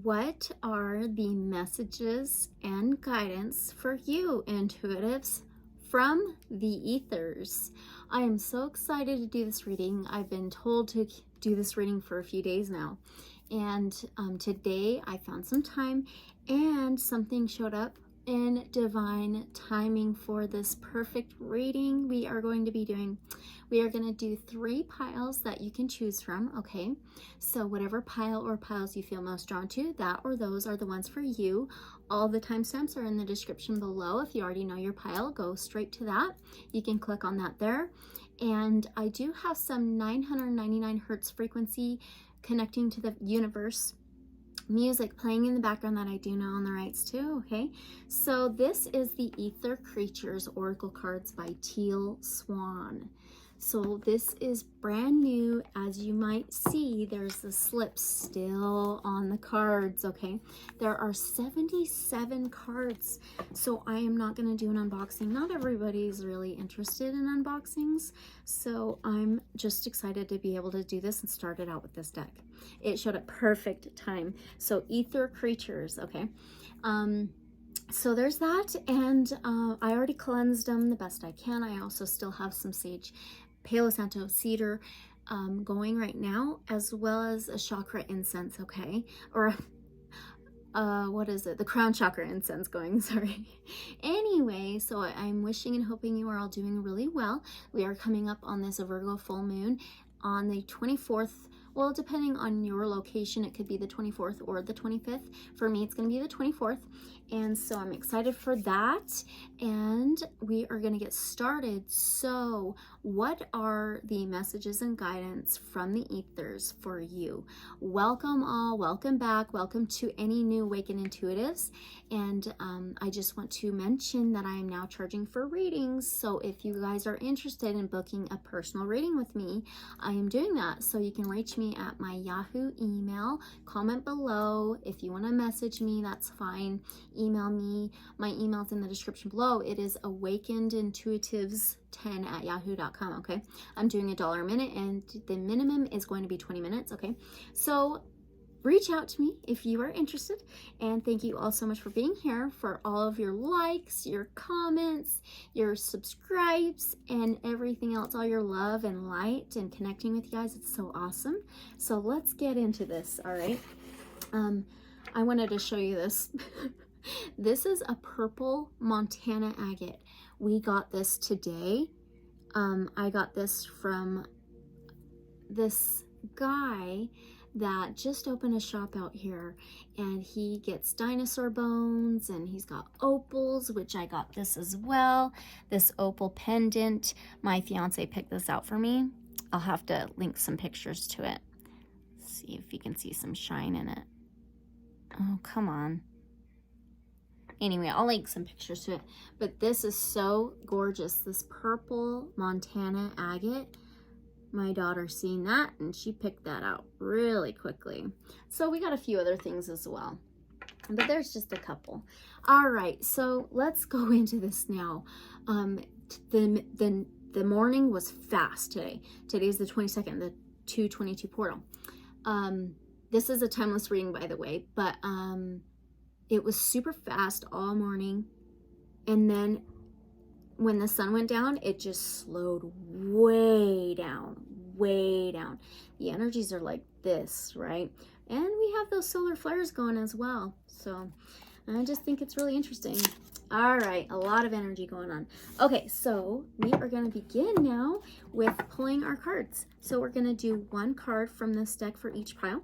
What are the messages and guidance for you, intuitives, from the ethers? I am so excited to do this reading. I've been told to do this reading for a few days now. And today I found some time and something showed up in divine timing for this perfect reading we are going to be doing. We are going to do 3 piles that you can choose from, okay? So whatever pile or piles you feel most drawn to, that or those are the ones for you. All the timestamps are in the description below. If you already know your pile, go straight to that. You can click on that there. And I do have some 999 hertz frequency connecting to the universe music playing in the background that I do know on the rights too, okay? So this is the Aether Creatures Oracle Cards by Teal Swan. So this is brand new. As you might see, there's the slips still on the cards, okay? There are 77 cards, so I am not going to do an unboxing. Not everybody's really interested in unboxings, so I'm just excited to be able to do this and start it out with this deck. It showed a perfect time. So Aether Creatures, okay? So there's that, and I already cleansed them the best I can. I also still have some sage Palo Santo cedar going right now, as well as a chakra incense, okay? Or what is it? The crown chakra incense going, sorry. Anyway, so I'm wishing and hoping you are all doing really well. We are coming up on this Virgo full moon on the 24th. Well, depending on your location, it could be the 24th or the 25th. For me, it's going to be the 24th. And so I'm excited for that. And we are going to get started. So what are the messages and guidance from the ethers for you? Welcome all. Welcome back. Welcome to any new Awakened Intuitives. And I just want to mention that I am now charging for readings. So if you guys are interested in booking a personal reading with me, I am doing that. So you can reach me at my Yahoo email. Comment below. If you want to message me, that's fine. Email me. My email's in the description below. It is awakenedintuitives10@yahoo.com, okay? I'm doing $1 a minute, and the minimum is going to be 20 minutes, okay? So reach out to me if you are interested, and thank you all so much for being here, for all of your likes, your comments, your subscribes, and everything else, all your love and light and connecting with you guys. It's so awesome. So let's get into this, all right? I wanted to show you this. This is a purple Montana agate. We got this today. I got this from this guy that just opened a shop out here, and he gets dinosaur bones, and he's got opals, which I got this as well. This opal pendant, my fiance picked this out for me. I'll have to link some pictures to it. See if you can see some shine in it. Oh, come on. Anyway, I'll link some pictures to it. But this is so gorgeous. This purple Montana agate. My daughter seen that and she picked that out really quickly. So we got a few other things as well, but there's just a couple. All right, so let's go into this now. The morning was fast today. Today's the 22nd, the 222 portal. This is a timeless reading, by the way, but it was super fast all morning, and then when the sun went down, it just slowed way down, way down. The energies are like this, right? And we have those solar flares going as well. So I just think it's really interesting. All right, a lot of energy going on. Okay, so we are going to begin now with pulling our cards. So we're going to do 1 card from this deck for each pile.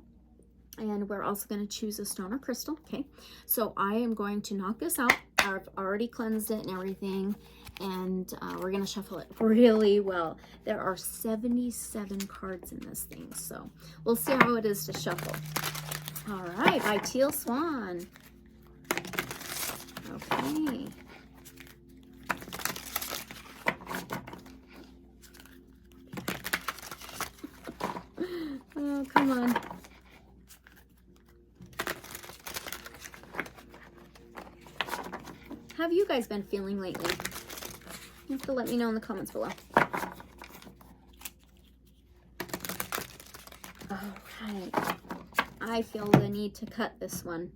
And we're also going to choose a stone or crystal, okay? So I am going to knock this out. I've already cleansed it and everything. And we're going to shuffle it really well. There are 77 cards in this thing, so we'll see how it is to shuffle. All right, by Teal Swan. Okay. Oh, come on. How have you guys been feeling lately? You have to let me know in the comments below. All right. I feel the need to cut this one.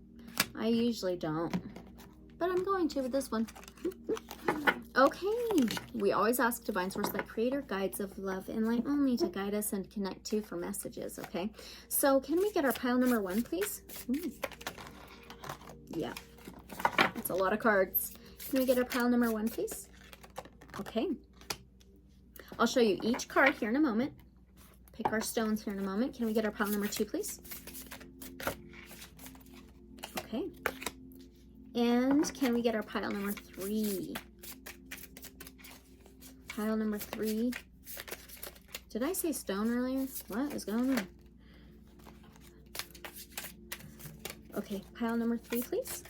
I usually don't, but I'm going to with this one. Okay, we always ask Divine Source, Light Creator, guides of love and light only, to guide us and connect to for messages, okay? So can we get our pile number 1, please? Yeah, that's a lot of cards. Can we get our pile number 1, please? Okay. I'll show you each card here in a moment. Pick our stones here in a moment. Can we get our pile number 2, please? Okay. And can we get our pile number 3? Pile number 3. Did I say stone earlier? What is going on? Okay, pile number 3, please.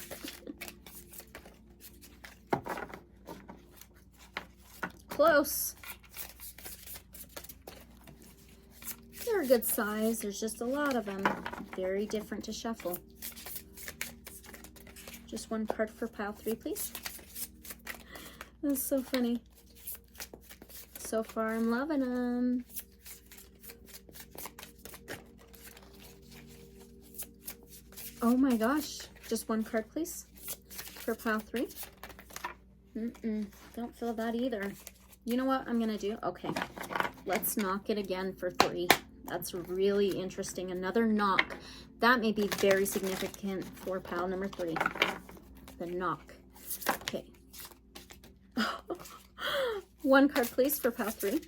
Close. They're a good size. There's just a lot of them. Very different to shuffle. Just one card for pile 3, please. That's so funny. So far, I'm loving them. Oh my gosh. Just one card, please, for pile 3. Don't feel that either. You know what I'm going to do? Okay. Let's knock it again for 3. That's really interesting. Another knock. That may be very significant for pile number 3. The knock. Okay. One card, please, for pile 3.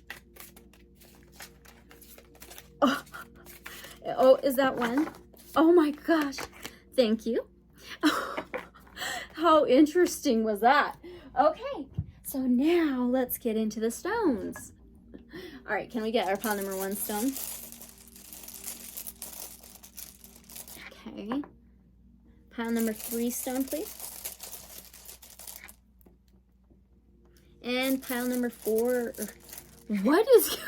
Oh, is that one? Oh my gosh. Thank you. How interesting was that? Okay, so now let's get into the stones. All right, can we get our pile number 1 stone? Okay. Pile number 3 stone, please. And pile number 4. What is going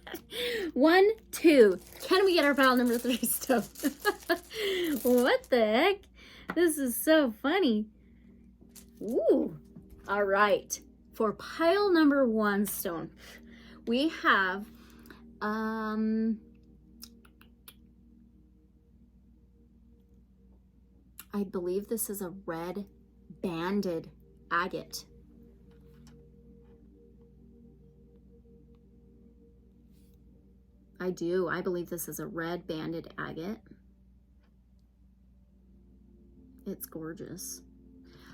on? 1, 2. Can we get our pile number 3 stone? What the heck? This is so funny. Ooh. All right. For pile number 1 stone, we have I believe this is a red banded agate. I believe this is a red banded agate. It's gorgeous.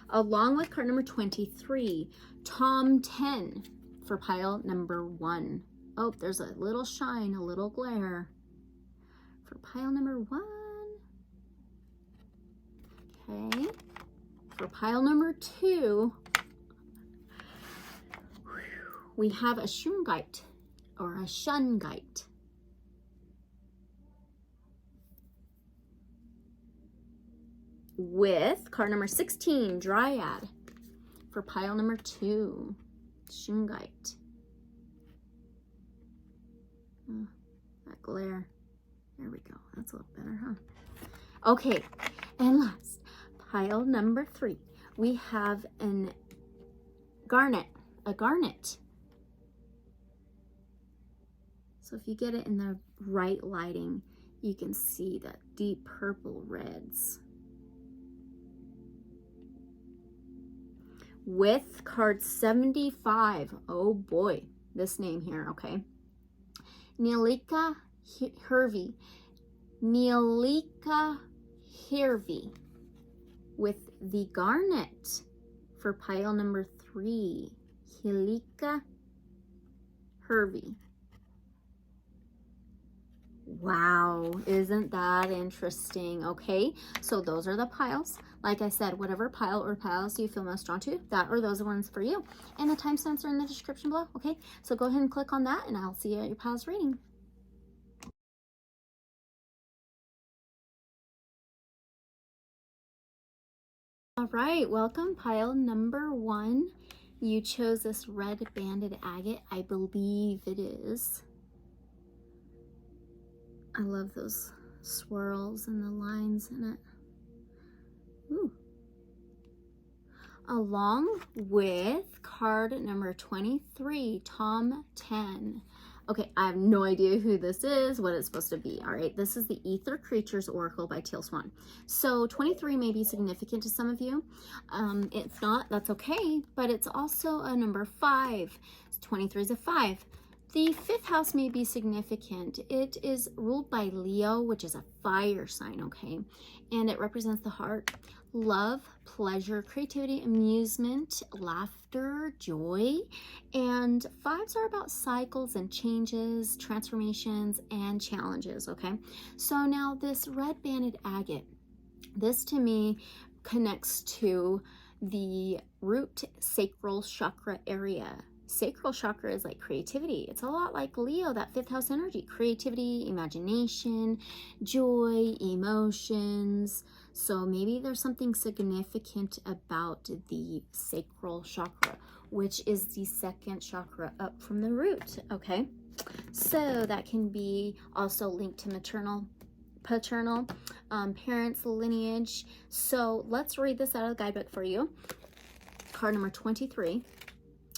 Along with card number 23, Tom 10 for pile number 1. Oh, there's a little shine, a little glare for pile number 1. Okay. For pile number 2, we have a shungite or a shungite. With card number 16, Dryad, for pile number 2, shungite. Oh, that glare. There we go. That's a little better, huh? Okay, and last, pile number 3, we have a garnet. So if you get it in the right lighting, you can see that deep purple reds. With card 75, oh boy, this name here, okay. Neelika Hervey. Neelika Hervey with the garnet for pile number 3. Neelika Hervey. Wow, isn't that interesting? Okay, so those are the piles. Like I said, whatever pile or piles you feel most drawn to, that or those are ones for you. And the timestamps are in the description below, okay? So go ahead and click on that and I'll see you at your piles reading. All right, welcome pile number 1. You chose this red banded agate. I believe it is. I love those swirls and the lines in it. Ooh. Along with card number 23, Tom 10. Okay, I have no idea who this is, what it's supposed to be. All right, this is the Aether Creatures Oracle by Teal Swan. So 23 may be significant to some of you. If not, that's okay, but it's also a number 5. 23 is a 5. The 5th house may be significant. It is ruled by Leo, which is a fire sign, okay? And it represents the heart, love, pleasure, creativity, amusement, laughter, joy. And 5s are about cycles and changes, transformations, and challenges, okay? So now this red banded agate, this to me connects to the root sacral chakra area. Sacral chakra is like creativity. It's a lot like Leo, that 5th house energy, creativity, imagination, joy, emotions. So maybe there's something significant about the sacral chakra, which is the 2nd chakra up from the root, okay? So that can be also linked to maternal, paternal, parents, lineage. So let's read this out of the guidebook for you. Card number 23.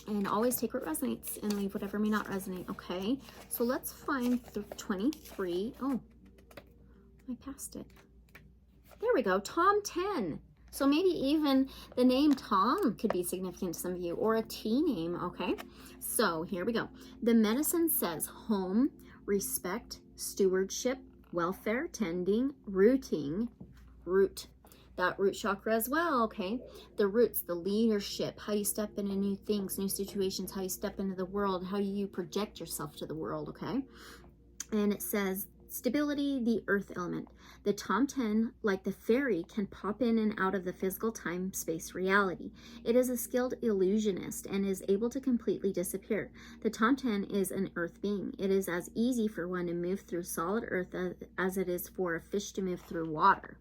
And always take what resonates and leave whatever may not resonate, okay? So let's find the 23. Oh, I passed it. There we go, Tom 10. So maybe even the name Tom could be significant to some of you, or a T name, okay? So here we go. The medicine says home, respect, stewardship, welfare, tending, rooting, root. That root chakra as well, okay? The roots, the leadership, how you step into new things, new situations, how you step into the world, how you project yourself to the world, okay? And it says stability, the earth element. The Tom 10, like the fairy, can pop in and out of the physical time-space reality. It is a skilled illusionist and is able to completely disappear. The Tom 10 is an earth being. It is as easy for one to move through solid earth as it is for a fish to move through water.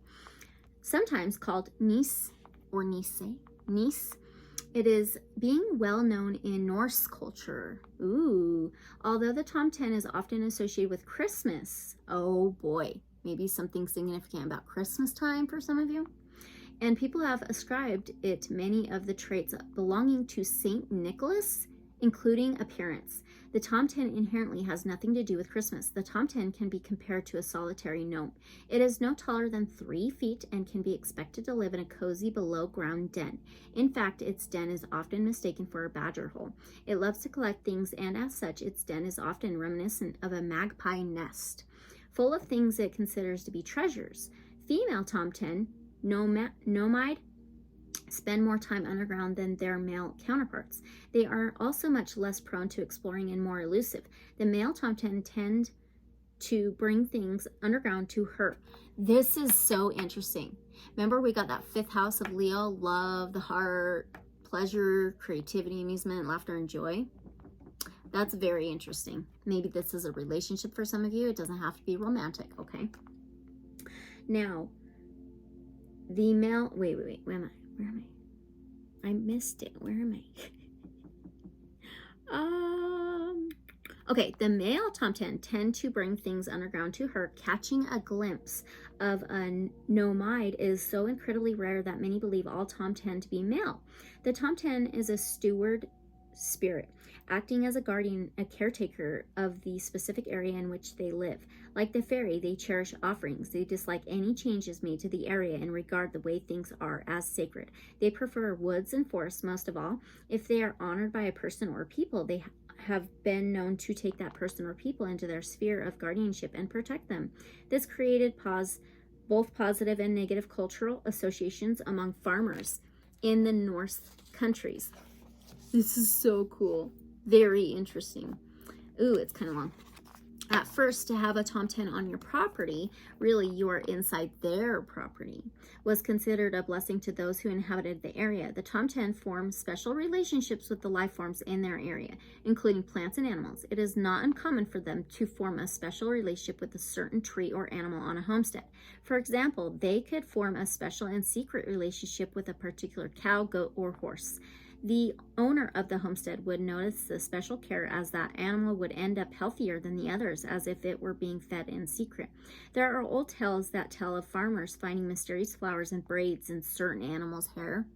Sometimes called Nis or Nis. It is being well known in Norse culture. Ooh, although the Tom 10 is often associated with Christmas. Oh boy, maybe something significant about Christmas time for some of you. And people have ascribed it many of the traits belonging to Saint Nicholas, including appearance. The Tom 10 inherently has nothing to do with Christmas. The Tom 10 can be compared to a solitary gnome. It is no taller than 3 feet and can be expected to live in a cozy below-ground den. In fact, its den is often mistaken for a badger hole. It loves to collect things, and as such, its den is often reminiscent of a magpie nest, full of things it considers to be treasures. Female Tom 10, nomad, spend more time underground than their male counterparts. They are also much less prone to exploring and more elusive. The male Tom 10 tend to bring things underground to her. This is so interesting. Remember, we got that 5th house of Leo, love, the heart, pleasure, creativity, amusement, laughter, and joy. That's very interesting. Maybe this is a relationship for some of you. It doesn't have to be romantic, okay? Now, the male, wait, where am I? Where am I? I missed it. Where am I? Okay, the male Tom 10 tend to bring things underground to her. Catching a glimpse of a nomad is so incredibly rare that many believe all Tom 10 to be male. The Tom 10 is a steward spirit, acting as a guardian, a caretaker of the specific area in which they live. Like the fairy, they cherish offerings. They dislike any changes made to the area and regard the way things are as sacred. They prefer woods and forests most of all. If they are honored by a person or people, they have been known to take that person or people into their sphere of guardianship and protect them. This created both positive and negative cultural associations among farmers in the Norse countries. This is so cool. Very interesting. Ooh, it's kind of long. At first, to have a Tom 10 on your property, really you are inside their property, was considered a blessing to those who inhabited the area. The Tom 10 forms special relationships with the life forms in their area, including plants and animals. It is not uncommon for them to form a special relationship with a certain tree or animal on a homestead. For example, they could form a special and secret relationship with a particular cow, goat, or horse. The owner of the homestead would notice the special care as that animal would end up healthier than the others, as if it were being fed in secret. There are old tales that tell of farmers finding mysterious flowers and braids in certain animals' hair.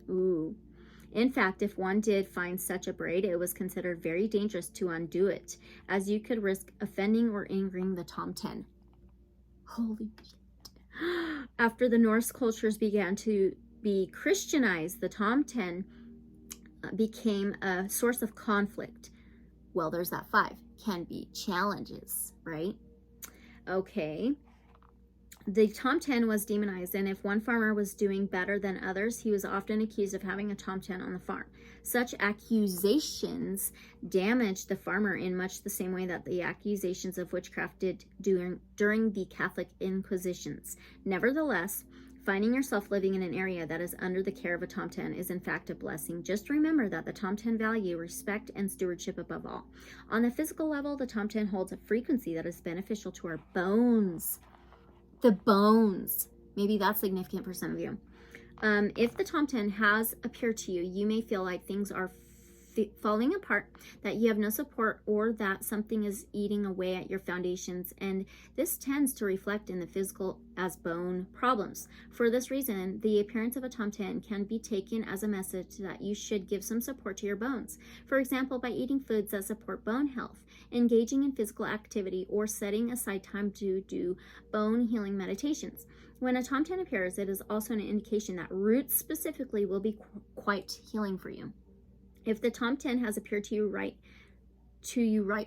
Ooh. In fact, if one did find such a braid, it was considered very dangerous to undo it, as you could risk offending or angering the Tomten. Holy shit. After the Norse cultures began to be Christianized, the Tomten became a source of conflict. Well, there's that 5. Can be challenges, right? Okay. The Tomten was demonized, and if one farmer was doing better than others, he was often accused of having a Tomten on the farm. Such accusations damaged the farmer in much the same way that the accusations of witchcraft did during the Catholic Inquisitions. Nevertheless, finding yourself living in an area that is under the care of a Tomten is in fact a blessing. Just remember that the Tomten value respect and stewardship above all. On the physical level, the Tomten holds a frequency that is beneficial to our bones. The bones. Maybe that's significant for some of you. If the Tomten has appeared to you, you may feel like things are falling apart, that you have no support, or that something is eating away at your foundations, and this tends to reflect in the physical as bone problems. For this reason, the appearance of a Tomten can be taken as a message that you should give some support to your bones. For example, by eating foods that support bone health, engaging in physical activity, or setting aside time to do bone healing meditations. When a Tomten appears, it is also an indication that roots specifically will be quite healing for you. If the Tomten has appeared to you right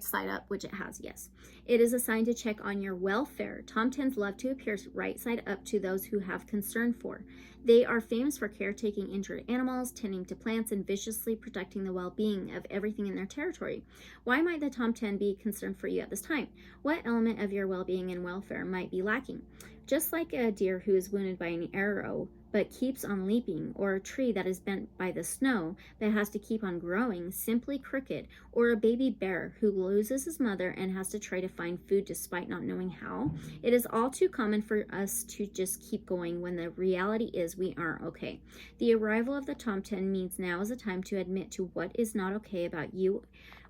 side up, which it has, yes, it is a sign to check on your welfare. Tomtens love to appear right side up to those who have concern for. They are famous for caretaking injured animals, tending to plants, and viciously protecting the well-being of everything in their territory. Why might the Tomten be concerned for you at this time? What element of your well-being and welfare might be lacking? Just like a deer who is wounded by an arrow but keeps on leaping, or a tree that is bent by the snow that has to keep on growing, simply crooked, or a baby bear who loses his mother and has to try to find food despite not knowing how. It is all too common for us to just keep going when the reality is we aren't okay. The arrival of the Tomten means now is a time to admit to what is not okay about you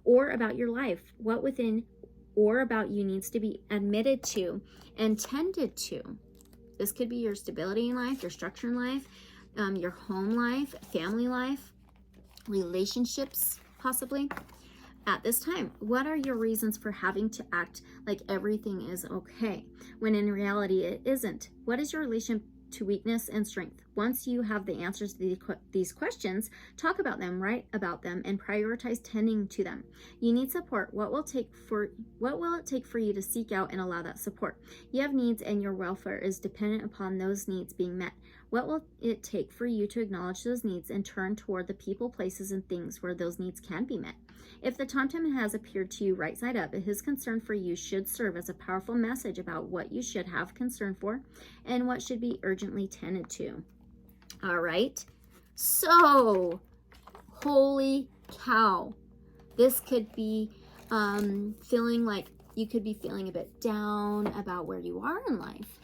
or about your life. What within or about you needs to be admitted to and tended to. This could be your stability in life, your structure in life, your home life, family life, relationships, possibly. At this time, what are your reasons for having to act like everything is okay, when in reality it isn't? What is your relation to weakness and strength? Once you have the answers to these questions, talk about them, write about them, and prioritize tending to them. You need support. What will it take for you to seek out and allow that support? You have needs, and your welfare is dependent upon those needs being met. What will it take for you to acknowledge those needs and turn toward the people, places, and things where those needs can be met? If the Tomten has appeared to you right side up, his concern for you should serve as a powerful message about what you should have concern for and what should be urgently tended to. All right, so holy cow, this could be feeling like you could be feeling a bit down about where you are in life,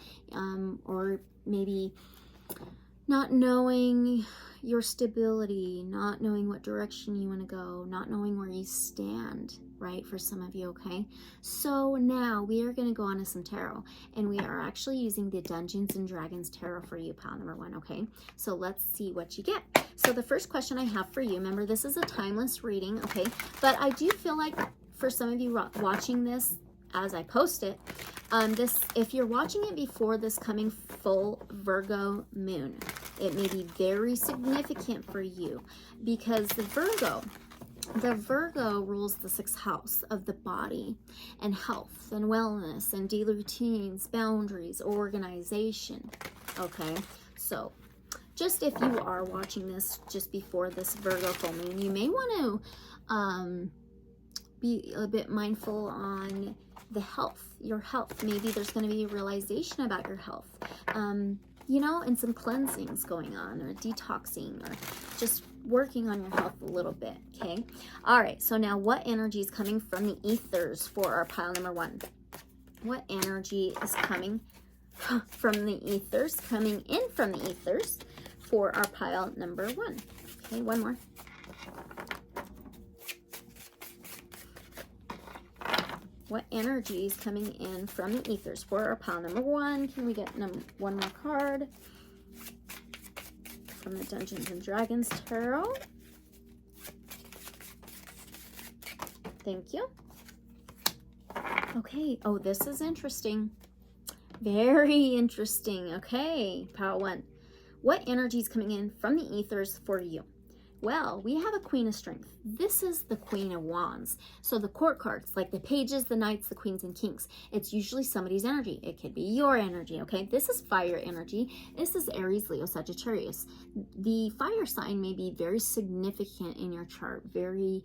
or maybe not knowing your stability, not knowing what direction you want to go, not knowing where you stand, right, for some of you, okay? So now we are going to go on to some tarot, and we are actually using the Dungeons and Dragons tarot for you, pile number 1, okay? So let's see what you get. So the first question I have for you, remember this is a timeless reading, okay? But I do feel like for some of you watching this as I post it, if you're watching it before this coming full Virgo moon, it may be very significant for you, because the Virgo rules the 6th house of the body and health and wellness and daily routines, boundaries, organization. Okay, so just if you are watching this just before this Virgo full moon, you may want to be a bit mindful on the health, your health. Maybe there's going to be a realization about your health, you know, and some cleansings going on, or detoxing, or just working on your health a little bit, okay? All right, so now what energy is coming from the ethers for our pile number 1? What energy is coming from the ethers, coming in from the ethers for our pile number 1? Okay, one more. What energy is coming in from the ethers for our pile number 1? Can we get one more card from the Dungeons and Dragons tarot? Thank you. Okay. Oh, this is interesting. Very interesting. Okay. Pile 1. What energy is coming in from the ethers for you? Well, we have a Queen of Strength. This is the Queen of Wands. So the court cards, like the pages, the knights, the queens, and kings, it's usually somebody's energy. It could be your energy, okay? This is fire energy. This is Aries, Leo, Sagittarius. The fire sign may be very significant in your chart, very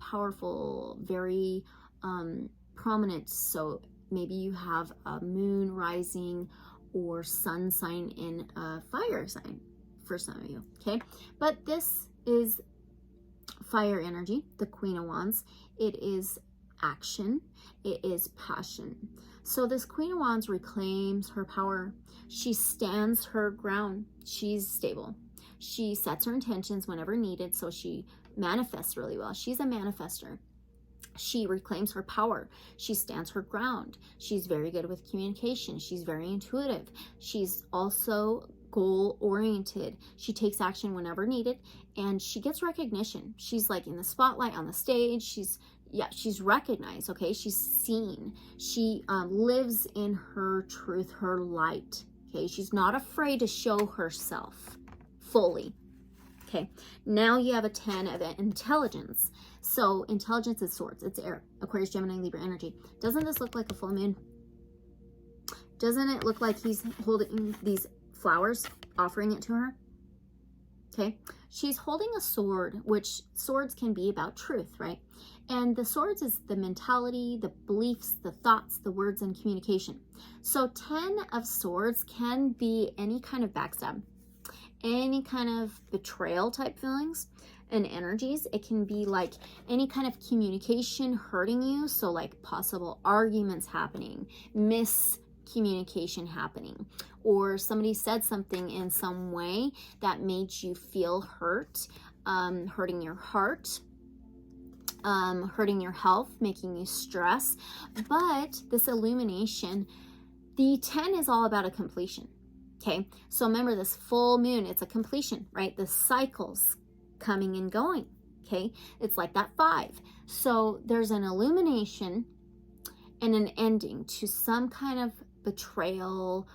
powerful, very prominent. So maybe you have a moon rising or sun sign in a fire sign for some of you, okay? But this is fire energy, the Queen of Wands. It is action. It is passion. So this Queen of Wands reclaims her power. She stands her ground. She's stable. She sets her intentions whenever needed, so she manifests really well. She's a manifester. She reclaims her power. She stands her ground. She's very good with communication. She's very intuitive. She's also goal-oriented. She takes action whenever needed, and she gets recognition. She's like in the spotlight on the stage. She's recognized, okay? She's seen. She lives in her truth, her light, okay? She's not afraid to show herself fully. Okay, now you have a 10 of intelligence. So intelligence is swords. It's air. Aquarius, Gemini, Libra energy. Doesn't this look like a full moon? Doesn't it look like he's holding these flowers, offering it to her? Okay, she's holding a sword, which swords can be about truth, right? And the swords is the mentality, the beliefs, the thoughts, the words, and communication. So 10 of swords can be any kind of backstab, any kind of betrayal type feelings and energies. It can be like any kind of communication hurting you. So like possible arguments happening, miscommunication happening, or somebody said something in some way that made you feel hurt, hurting your heart, hurting your health, making you stress. But this illumination, the 10 is all about a completion. Okay, so remember this full moon, it's a completion, right? The cycles coming and going, okay? It's like that 5. So there's an illumination and an ending to some kind of betrayal,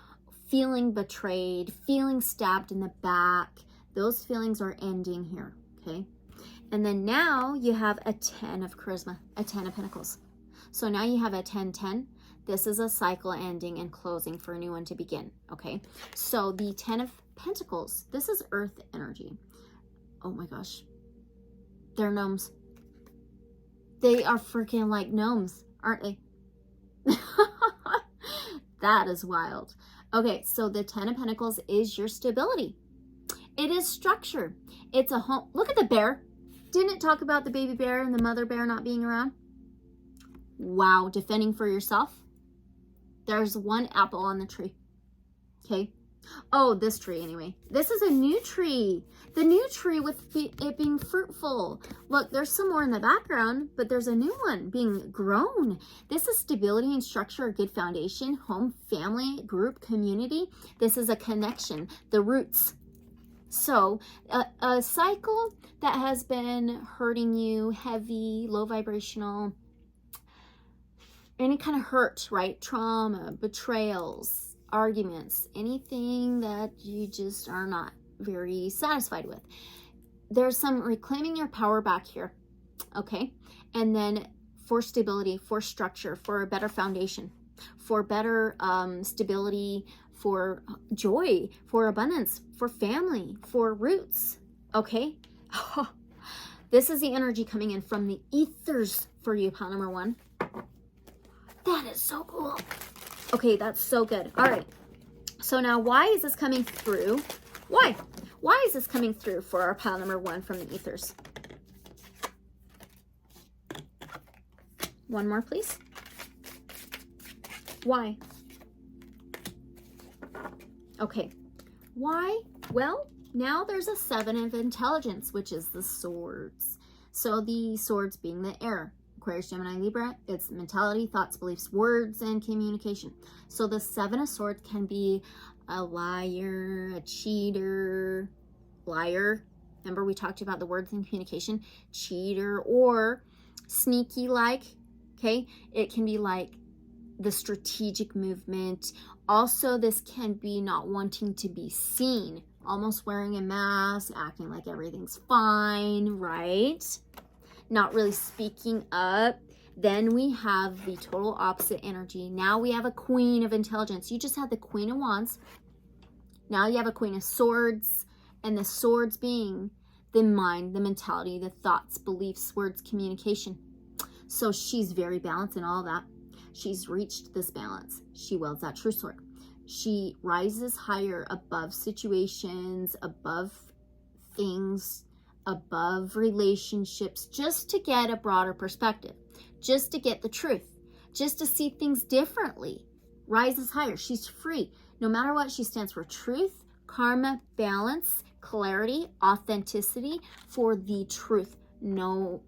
feeling betrayed, feeling stabbed in the back. Those feelings are ending here, okay? And then now you have a 10 of charisma, a 10 of pentacles. So now you have a 10-10. This is a cycle ending and closing for a new one to begin, okay? So the 10 of Pentacles, this is earth energy. Oh my gosh. They're gnomes. They are freaking like gnomes, aren't they? That is wild. Okay, so the 10 of Pentacles is your stability. It is structure. It's a home. Look at the bear. Didn't it talk about the baby bear and the mother bear not being around? Wow, defending for yourself. There's one apple on the tree. Okay. Oh, this tree anyway. This is a new tree. The new tree with it being fruitful. Look, there's some more in the background, but there's a new one being grown. This is stability and structure, a good foundation, home, family, group, community. This is a connection, the roots. So a cycle that has been hurting you, heavy, low vibrational, any kind of hurt, right? Trauma, betrayals, arguments, anything that you just are not very satisfied with. There's some reclaiming your power back here, okay? And then for stability, for structure, for a better foundation, for better stability, for joy, for abundance, for family, for roots, okay? This is the energy coming in from the ethers for you, pile number 1. That is so cool. Okay, that's so good. All right. So now why is this coming through? Why? Why is this coming through for our pile number 1 from the ethers? One more, please. Why? Okay. Why? Well, now there's a 7 of intelligence, which is the swords. So the swords being the air. Aquarius, Gemini, Libra, it's mentality, thoughts, beliefs, words, and communication. So the 7 of Swords can be a liar, a cheater, liar. Remember we talked about the words and communication, cheater, or sneaky like, okay? It can be like the strategic movement. Also, this can be not wanting to be seen, almost wearing a mask, acting like everything's fine, right? Not really speaking up. Then we have the total opposite energy. Now we have a Queen of Intelligence. You just had the Queen of Wands. Now you have a Queen of Swords, and the swords being the mind, the mentality, the thoughts, beliefs, words, communication. So she's very balanced in all that. She's reached this balance. She wields that true sword. She rises higher above situations, above things, above relationships, just to get a broader perspective, just to get the truth, just to see things differently. Rises higher. She's free. No matter what, she stands for truth, karma, balance, clarity, authenticity, for the truth. No.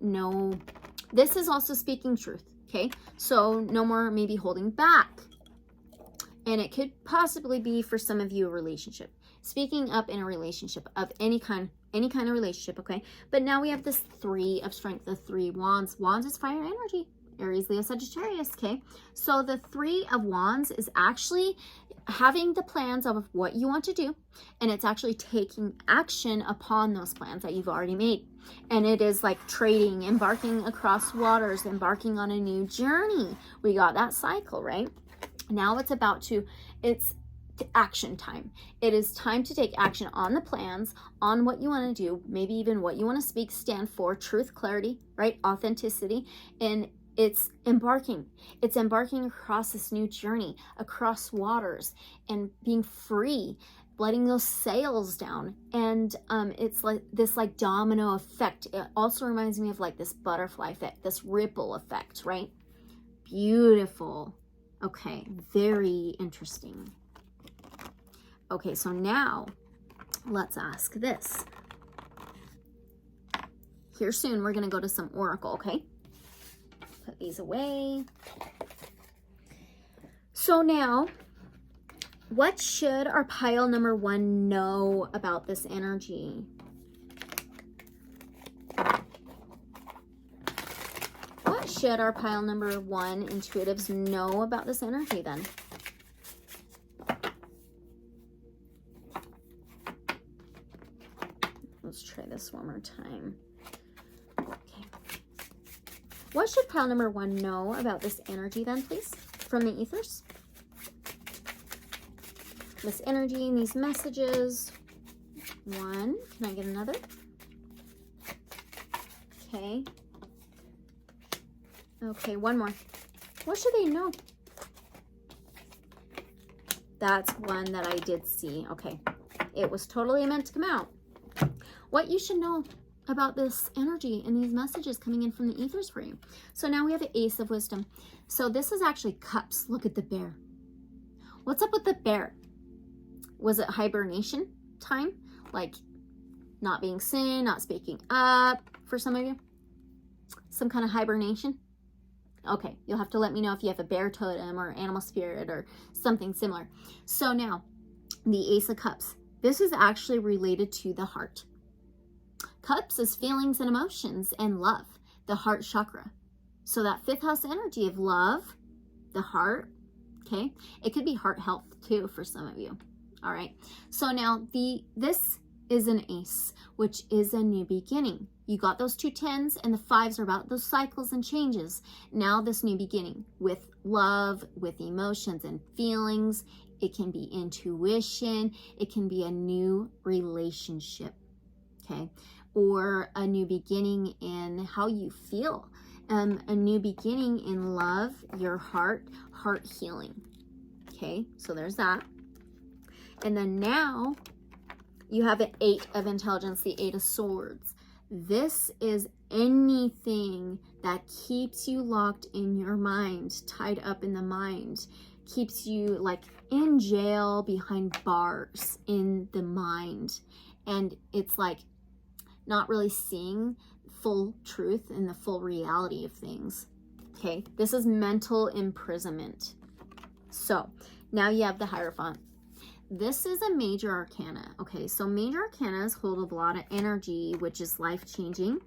This is also speaking truth, okay? So no more maybe holding back. And it could possibly be for some of you a relationship. Speaking up in a relationship of any kind of relationship, okay? But now we have this Three of Strength, the Three Wands. Wands is fire energy. Aries, Leo, Sagittarius, okay? So the Three of Wands is actually having the plans of what you want to do, and it's actually taking action upon those plans that you've already made. And it is like trading, embarking across waters, embarking on a new journey. We got that cycle, right? Now it's action time. It is time to take action on the plans, on what you want to do, maybe even what you want to speak, stand for, truth, clarity, right? Authenticity. And it's embarking across this new journey, across waters, and being free, letting those sails down. And it's like this like domino effect. It also reminds me of like this butterfly effect, this ripple effect, right? Beautiful. Okay, very interesting. Okay, so now let's ask this. Here soon, we're going to go to some oracle, okay? Put these away. So now, what should our pile number 1 know about this energy? What should our pile number 1 intuitives know about this energy then? Let's try this one more time. Okay. What should pile number 1 know about this energy then, please? From the ethers? This energy and these messages. 1. Can I get another? Okay. Okay, one more. What should they know? That's one that I did see. Okay. It was totally meant to come out. What you should know about this energy and these messages coming in from the ethers for you. So now we have an Ace of Wisdom. So this is actually cups. Look at the bear. What's up with the bear? Was it hibernation time? Like not being seen, not speaking up for some of you? Some kind of hibernation? Okay, you'll have to let me know if you have a bear totem or animal spirit or something similar. So now, the Ace of Cups. This is actually related to the heart. Cups is feelings and emotions and love, the heart chakra. So that 5th house energy of love, the heart, okay? It could be heart health too for some of you, all right? So now this is an ace, which is a new beginning. You got those 2 10s, and the 5s are about those cycles and changes. Now this new beginning with love, with emotions and feelings. It can be intuition. It can be a new relationship, okay? Or a new beginning in how you feel. A new beginning in love, your heart healing, okay? So there's that. And then now you have an 8 of Intelligence, the 8 of Swords. This is anything that keeps you locked in your mind, tied up in the mind, keeps you like in jail, behind bars in the mind. And it's like not really seeing full truth and the full reality of things. Okay, this is mental imprisonment. So now you have the Hierophant. This is a major arcana. Okay, so major arcanas hold a lot of energy, which is life-changing.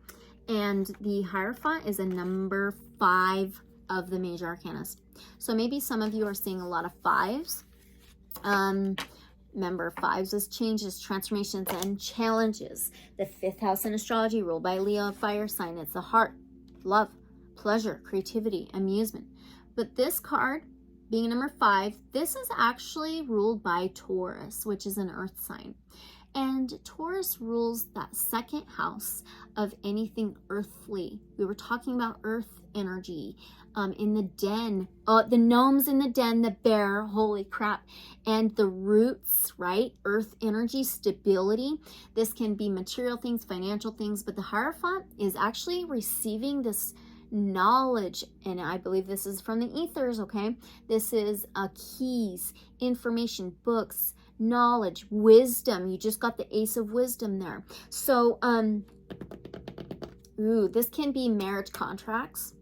And the Hierophant is a number 5 of the major arcanas. So maybe some of you are seeing a lot of 5s. Remember, 5s is changes, transformations, and challenges. The 5th house in astrology, ruled by Leo, fire sign. It's the heart, love, pleasure, creativity, amusement. But this card, being number 5, this is actually ruled by Taurus, which is an earth sign. And Taurus rules that 2nd house of anything earthly. We were talking about earth energy in the den, the gnomes in the den, the bear, holy crap, and the roots, right? Earth energy, stability. This can be material things, financial things, but the Hierophant is actually receiving this knowledge, and I believe this is from the Aethers, okay? This is keys, information, books, knowledge, wisdom. You just got the Ace of Wisdom there. So, this can be marriage contracts.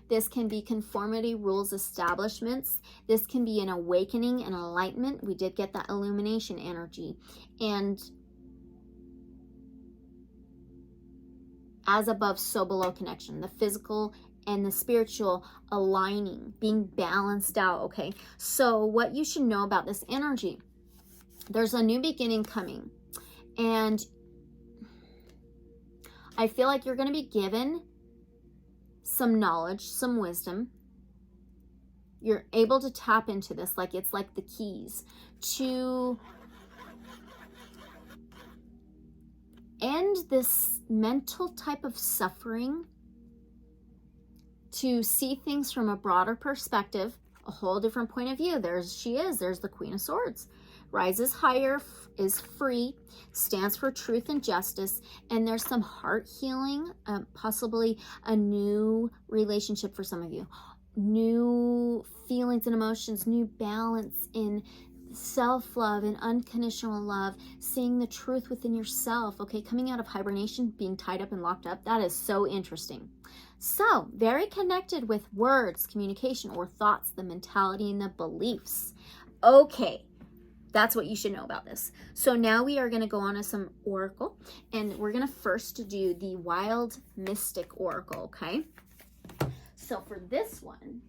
This can be conformity, rules, establishments. This can be an awakening and enlightenment. We did get that illumination energy. And as above, so below connection. The physical and the spiritual aligning, being balanced out, okay? So what you should know about this energy, there's a new beginning coming. And I feel like you're going to be given some knowledge, some wisdom. You're able to tap into this, like it's like the keys to end this mental type of suffering, to see things from a broader perspective, a whole different point of view. There's the Queen of Swords. Rises higher, is free, stands for truth and justice, and there's some heart healing, possibly a new relationship for some of you, new feelings and emotions, new balance in self-love and unconditional love, seeing the truth within yourself, okay? Coming out of hibernation, being tied up and locked up, that is so interesting. So, very connected with words, communication, or thoughts, the mentality and the beliefs. Okay. That's what you should know about this. So now we are going to go on to some oracle, and we're going to first do the Wild Mystic Oracle, okay? So for this one,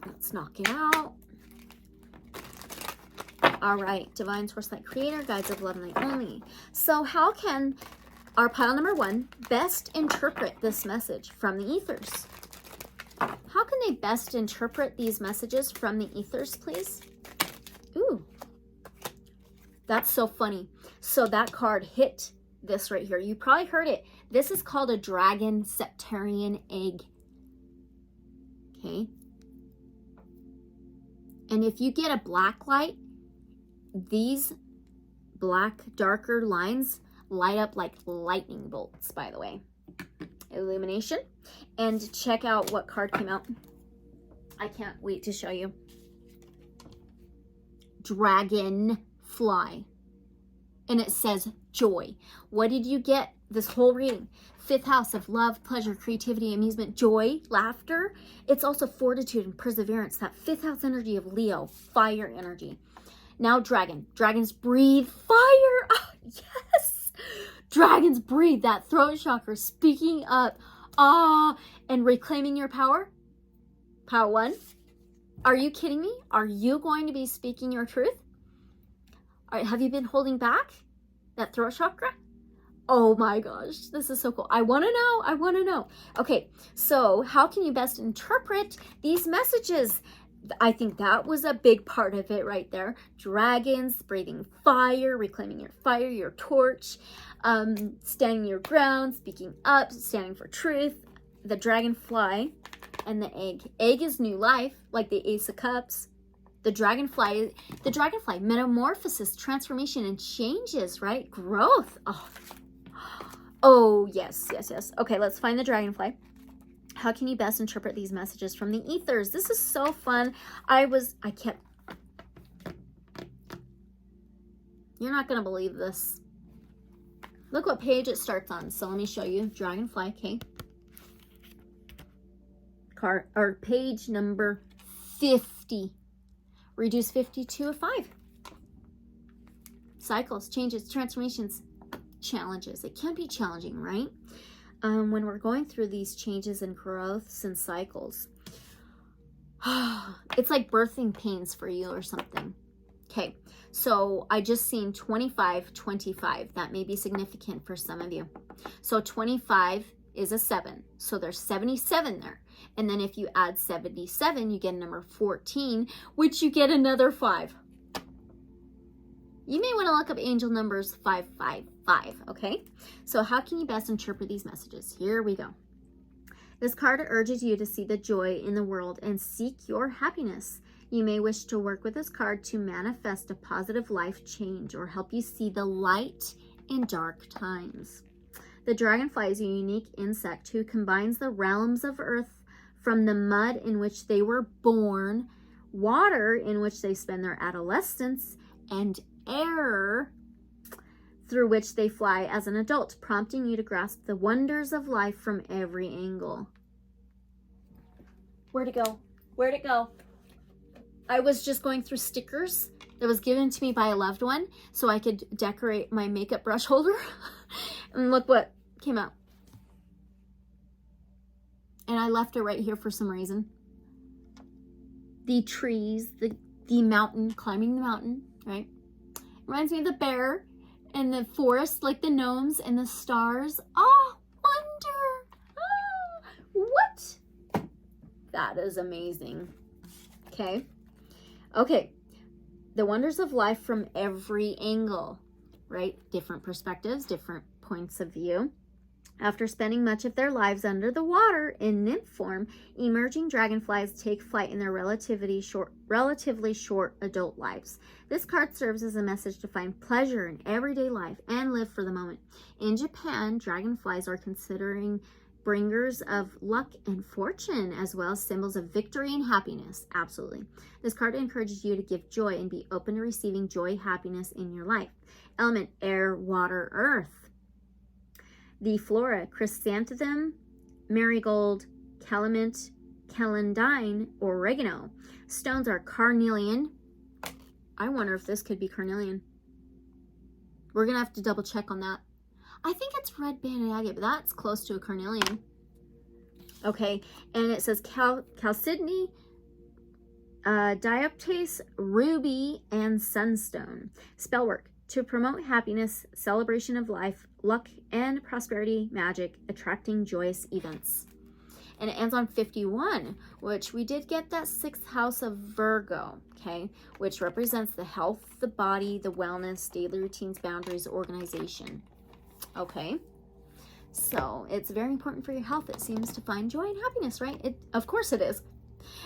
let's knock it out. All right, Divine Source Light Creator, Guides of Love and Light Only. So how can our pile number 1 best interpret this message from the Aethers? How can they best interpret these messages from the Aethers, please? Ooh, that's so funny. So that card hit this right here. You probably heard it. This is called a dragon septarian egg. Okay. And if you get a black light, these black darker lines light up like lightning bolts, by the way. Illumination. And check out what card came out. I can't wait to show you. Dragonfly, and it says joy. What did you get this whole reading? 5th house of love, pleasure, creativity, amusement, joy, laughter. It's also fortitude and perseverance, that 5th house energy of Leo, fire energy. Now dragons breathe fire. Oh, yes, dragons breathe, that throat chakra, speaking up, and reclaiming your power. Power 1. Are you kidding me? Are you going to be speaking your truth? All right, have you been holding back that throat chakra? Oh my gosh, this is so cool. I want to know. Okay, so how can you best interpret these messages? I think that was a big part of it right there. Dragons, breathing fire, reclaiming your fire, your torch, standing your ground, speaking up, standing for truth, the dragonfly, and the egg. Egg is new life, like the Ace of Cups. The dragonfly, metamorphosis, transformation, and changes, right? Growth. Oh, yes. Okay, let's find the dragonfly. How can you best interpret these messages from the Aethers? This is so fun. You're not going to believe this. Look what page it starts on. So let me show you. Dragonfly, okay. Page number 50. Reduce 50 to a 5. Cycles, changes, transformations, challenges. It can be challenging, right? when we're going through these changes and growths and cycles. It's like birthing pains for you or something. Okay, so I just seen 25, 25. That may be significant for some of you. So 25 is a 7. So there's 77 there. And then if you add 77, you get a number 14, which you get another 5. You may want to look up angel numbers 555, okay? So how can you best interpret these messages? Here we go. This card urges you to see the joy in the world and seek your happiness. You may wish to work with this card to manifest a positive life change or help you see the light in dark times. The dragonfly is a unique insect who combines the realms of earth from the mud in which they were born, water in which they spend their adolescence, and air through which they fly as an adult, prompting you to grasp the wonders of life from every angle. Where'd it go? Where'd it go? I was just going through stickers that was given to me by a loved one so I could decorate my makeup brush holder. And look what came out. And I left it right here for some reason. The trees, the mountain, climbing the mountain, right? Reminds me of the bear and the forest, like the gnomes and the stars. Oh, wonder. Oh, what? That is amazing. Okay. Okay. The wonders of life from every angle, right? Different perspectives, different points of view. After spending much of their lives under the water in nymph form, emerging dragonflies take flight in their relatively short adult lives. This card serves as a message to find pleasure in everyday life and live for the moment. In Japan, dragonflies are considering bringers of luck and fortune, as well as symbols of victory and happiness. Absolutely. This card encourages you to give joy and be open to receiving joy, happiness in your life. Element: air, water, earth. The flora: chrysanthemum, marigold, calamint, calendine, oregano. Stones are carnelian. I wonder if this could be carnelian. We're gonna have to double check on that. I think it's red banded agate, but that's close to a carnelian. Okay, and it says chalcedony, dioptase, ruby, and sunstone. Spellwork: to promote happiness, celebration of life, luck, and prosperity, magic, attracting joyous events. And it ends on 51, which we did get that 6th house of Virgo, okay, which represents the health, the body, the wellness, daily routines, boundaries, organization. Okay, so it's very important for your health. It seems to find joy and happiness, right? Of course it is.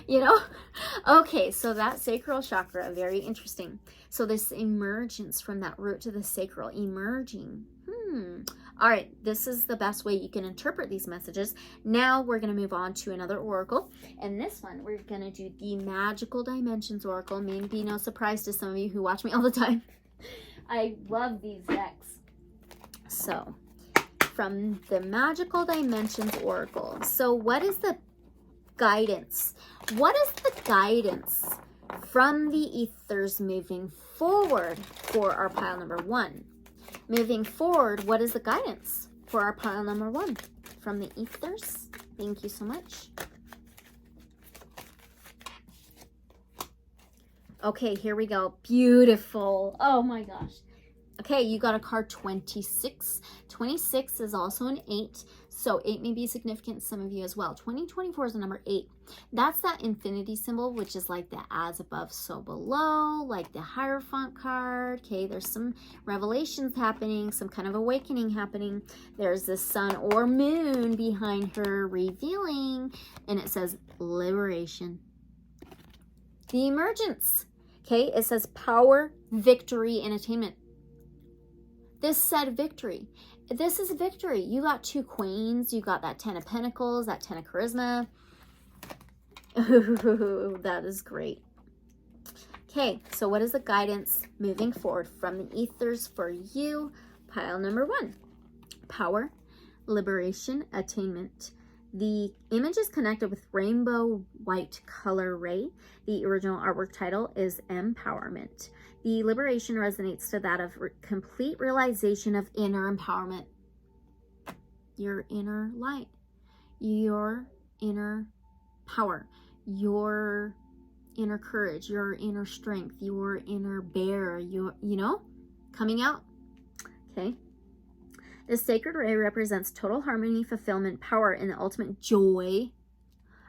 You know? Okay, so that sacral chakra, very interesting. So this emergence from that root to the sacral, emerging. All right, this is the best way you can interpret these messages. Now we're going to move on to another oracle. And this one, we're going to do the Magical Dimensions Oracle. Maybe no surprise to some of you who watch me all the time. I love these decks. So, from the Magical Dimensions Oracle. So what is the guidance? What is the guidance from the ethers moving forward for our pile number 1? Moving forward, what is the guidance for our pile number 1 from the ethers? Thank you so much. Okay, here we go. Beautiful. Oh my gosh. Okay, you got a card 26. 26 is also an 8. So 8 may be significant to some of you as well. 2024 is the number 8. That's that infinity symbol, which is like the as above, so below, like the Hierophant card. Okay, there's some revelations happening, some kind of awakening happening. There's the sun or moon behind her revealing, and it says liberation. The emergence. Okay, it says power, victory, and attainment. This said victory. This is victory. You got 2 queens. You got that 10 of pentacles, that 10 of charisma. Ooh, that is great. Okay, so what is the guidance moving forward from the ethers for you? Pile number 1. Power, liberation, attainment. The image is connected with rainbow white color ray. The original artwork title is Empowerment. The liberation resonates to that of complete realization of inner empowerment. your inner light, your inner power, your inner courage, your inner strength, your inner bear, you know, coming out. Okay. This sacred ray represents total harmony, fulfillment, power, and the ultimate joy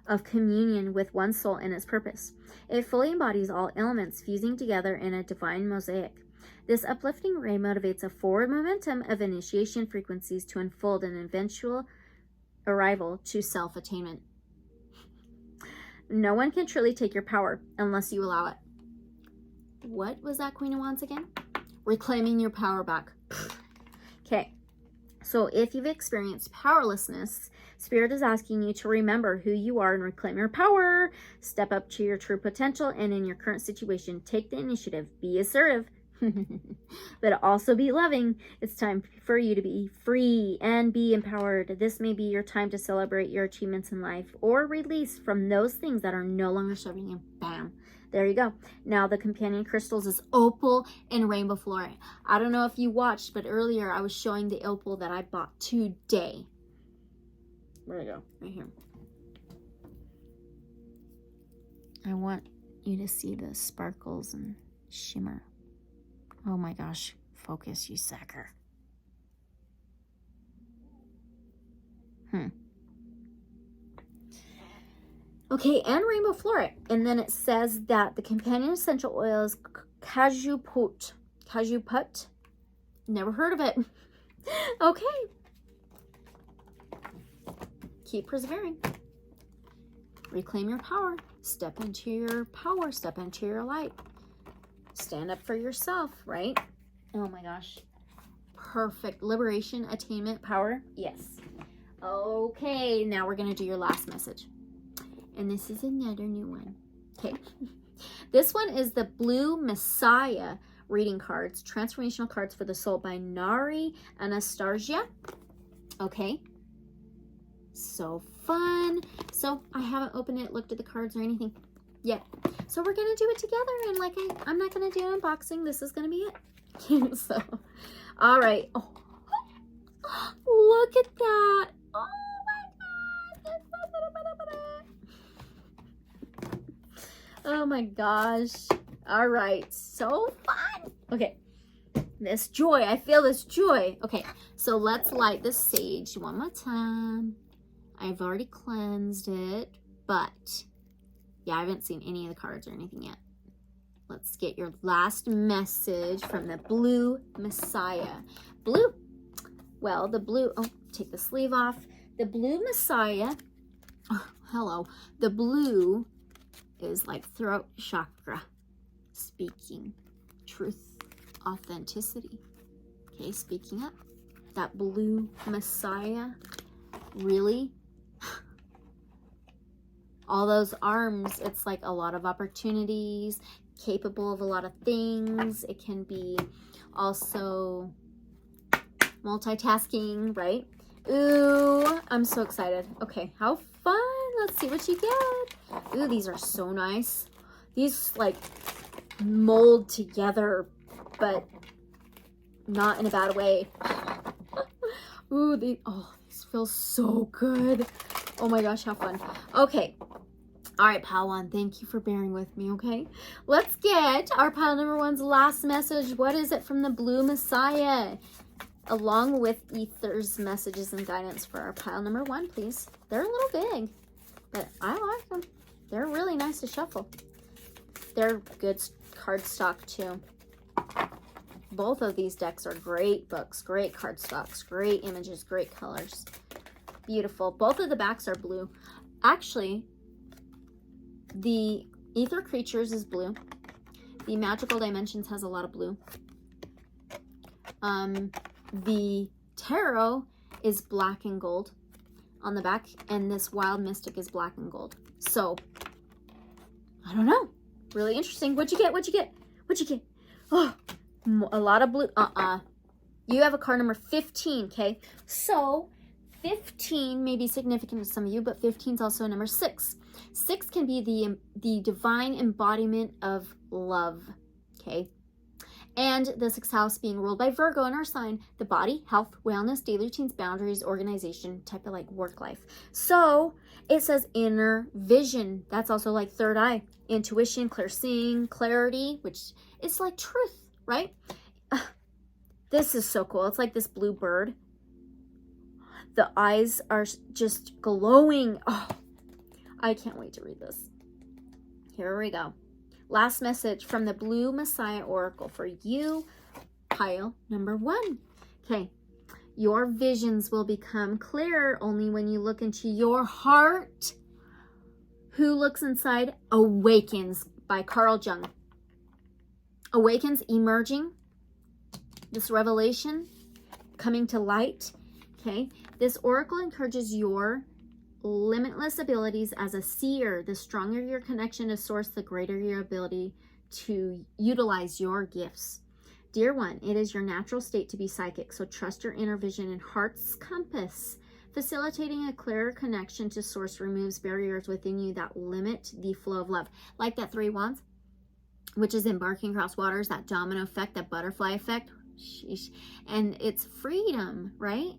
of communion with one soul and its purpose. It fully embodies all elements fusing together in a divine mosaic. This uplifting ray motivates a forward momentum of initiation frequencies to unfold an eventual arrival to self-attainment. No one can truly take your power unless you allow it. What was that, Queen of Wands, again? Reclaiming your power back. Okay. So if you've experienced powerlessness, Spirit is asking you to remember who you are and reclaim your power. Step up to your true potential, and in your current situation, take the initiative. Be assertive, but also be loving. It's time for you to be free and be empowered. This may be your time to celebrate your achievements in life or release from those things that are no longer serving you. Bam. There you go. Now the companion crystals is opal and rainbow fluorite. I don't know if you watched, but earlier I was showing the opal that I bought today. Where'd it go? Right here. I want you to see the sparkles and shimmer. Oh my gosh. Focus, you sucker. Okay, and rainbow fluorite. And then it says that the companion essential oil is cajuput. Cajuput? Never heard of it. Okay. Keep persevering. Reclaim your power. Step into your power. Step into your light. Stand up for yourself, right? Oh my gosh. Perfect. Liberation, attainment, power. Yes. Okay, now we're going to do your last message. And this is another new one. Okay. This one is the Blue Messiah reading cards, transformational cards for the soul by Nari Anastasia. Okay. So fun. So I haven't opened it, looked at the cards or anything yet. So we're going to do it together. And like I'm not going to do an unboxing. This is going to be it. So, all right. Oh, look at that. Oh my God. Oh my gosh. All right. So fun. Okay. This joy. I feel this joy. Okay. So let's light the sage one more time. I've already cleansed it, but yeah, I haven't seen any of the cards or anything yet. Let's get your last message from the Blue Messiah. Blue. Well, the blue, oh, take the sleeve off. The Blue Messiah, oh, hello. The blue is like throat chakra, speaking truth, authenticity. Okay, speaking up. That Blue Messiah, really? All those arms, it's like a lot of opportunities, capable of a lot of things. It can be also multitasking, right? Ooh, I'm so excited. Okay, how fun. Let's see what you get. Ooh, these are so nice. These like mold together, but not in a bad way. Ooh, these feel so good. Oh my gosh, how fun. Okay. All right, pile one, thank you for bearing with me, okay? Let's get our pile number one's last message. What is it from the Blue Messiah? Along with Aethers messages and guidance for our pile number one, please. They're a little big, but I like them. They're really nice to shuffle. They're good cardstock too. Both of these decks are great books, great cardstocks, great images, great colors. Beautiful. Both of the backs are blue. Actually, the Aether Creatures is blue. The Magical Dimensions has a lot of blue. The Tarot is black and gold on the back, and this Wild Mystic is black and gold. So, I don't know. Really interesting. What'd you get? What'd you get? What'd you get? Oh, a lot of blue. You have a card number 15, okay? So, 15 may be significant to some of you, but 15 is also a number 6. 6 can be the divine embodiment of love, okay? And the 6th house being ruled by Virgo in our sign, the body, health, wellness, daily routines, boundaries, organization, type of like work life. So it says inner vision. That's also like third eye, intuition, clear seeing, clarity, which is like truth, right? This is so cool. It's like this blue bird. The eyes are just glowing. Oh, I can't wait to read this. Here we go. Last message from the Blue Messiah Oracle for you, pile number 1. Okay. Your visions will become clearer only when you look into your heart. Who looks inside awakens, by Carl Jung. Awakens, emerging. This revelation coming to light. Okay. This oracle encourages your limitless abilities as a seer. The stronger your connection to source, the greater your ability to utilize your gifts. Dear one, it is your natural state to be psychic, so trust your inner vision and heart's compass. Facilitating a clearer connection to source removes barriers within you that limit the flow of love. Like that 3 wands, which is embarking across waters, that domino effect, that butterfly effect. Sheesh. And it's freedom, right?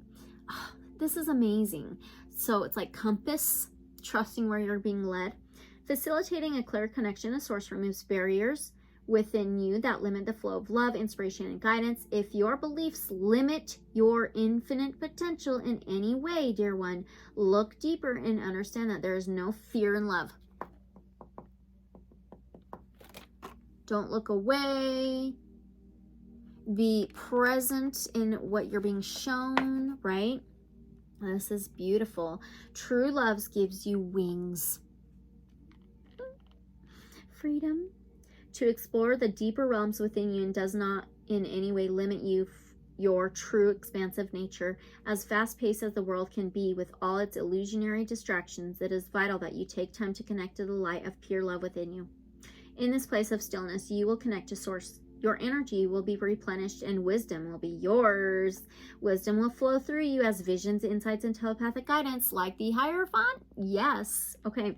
Oh, this is amazing. So it's like compass, trusting where you're being led. Facilitating a clear connection to source removes barriers within you that limit the flow of love, inspiration, and guidance. If your beliefs limit your infinite potential in any way, dear one, look deeper and understand that there is no fear in love. Don't look away. Be present in what you're being shown, right? This is beautiful. True love gives you wings. Freedom to explore the deeper realms within you and does not in any way limit you, your true expansive nature. As fast-paced as the world can be with all its illusionary distractions, it is vital that you take time to connect to the light of pure love within you. In this place of stillness, you will connect to source. Your energy will be replenished and wisdom will be yours. Wisdom will flow through you as visions, insights, and telepathic guidance like the Hierophant. Yes. Okay.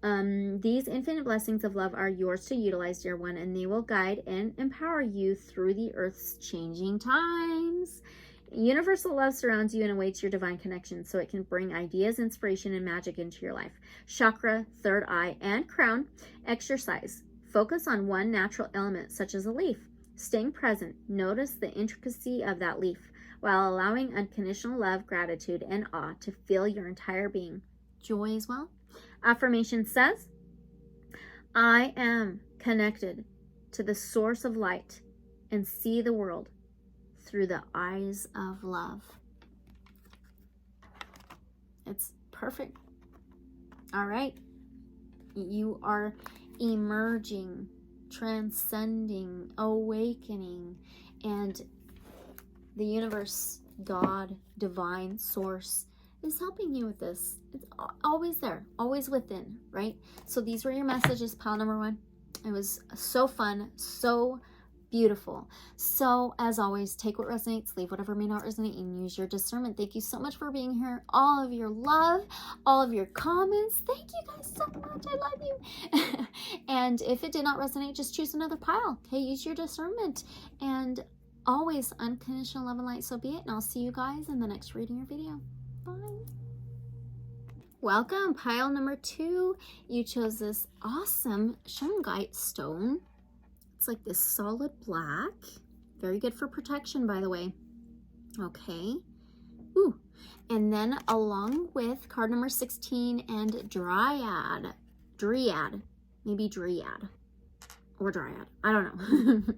These infinite blessings of love are yours to utilize, dear one, and they will guide and empower you through the earth's changing times. Universal love surrounds you and awaits your divine connection so it can bring ideas, inspiration, and magic into your life. Chakra, third eye, and crown. Exercise. Focus on one natural element, such as a leaf. Staying present, notice the intricacy of that leaf, while allowing unconditional love, gratitude, and awe to fill your entire being. Joy as well. Affirmation says, I am connected to the source of light and see the world through the eyes of love. It's perfect. All right. You are emerging, transcending, awakening, and the universe, God, divine source is helping you with this. It's always there, always within, right? So these were your messages, pile number 1. It was so fun, so beautiful. So as always, take what resonates, leave whatever may not resonate, and use your discernment. Thank you so much for being here. All of your love, all of your comments. Thank you guys so much. I love you. And if it did not resonate, just choose another pile. Okay, use your discernment. And always unconditional love and light. So be it. And I'll see you guys in the next reading or video. Bye. Welcome, pile number 2. You chose this awesome shungite stone. It's like this solid black. Very good for protection, by the way. Okay. Ooh. And then along with card number 16 and Dryad. Maybe Dryad. Or Dryad. I don't know.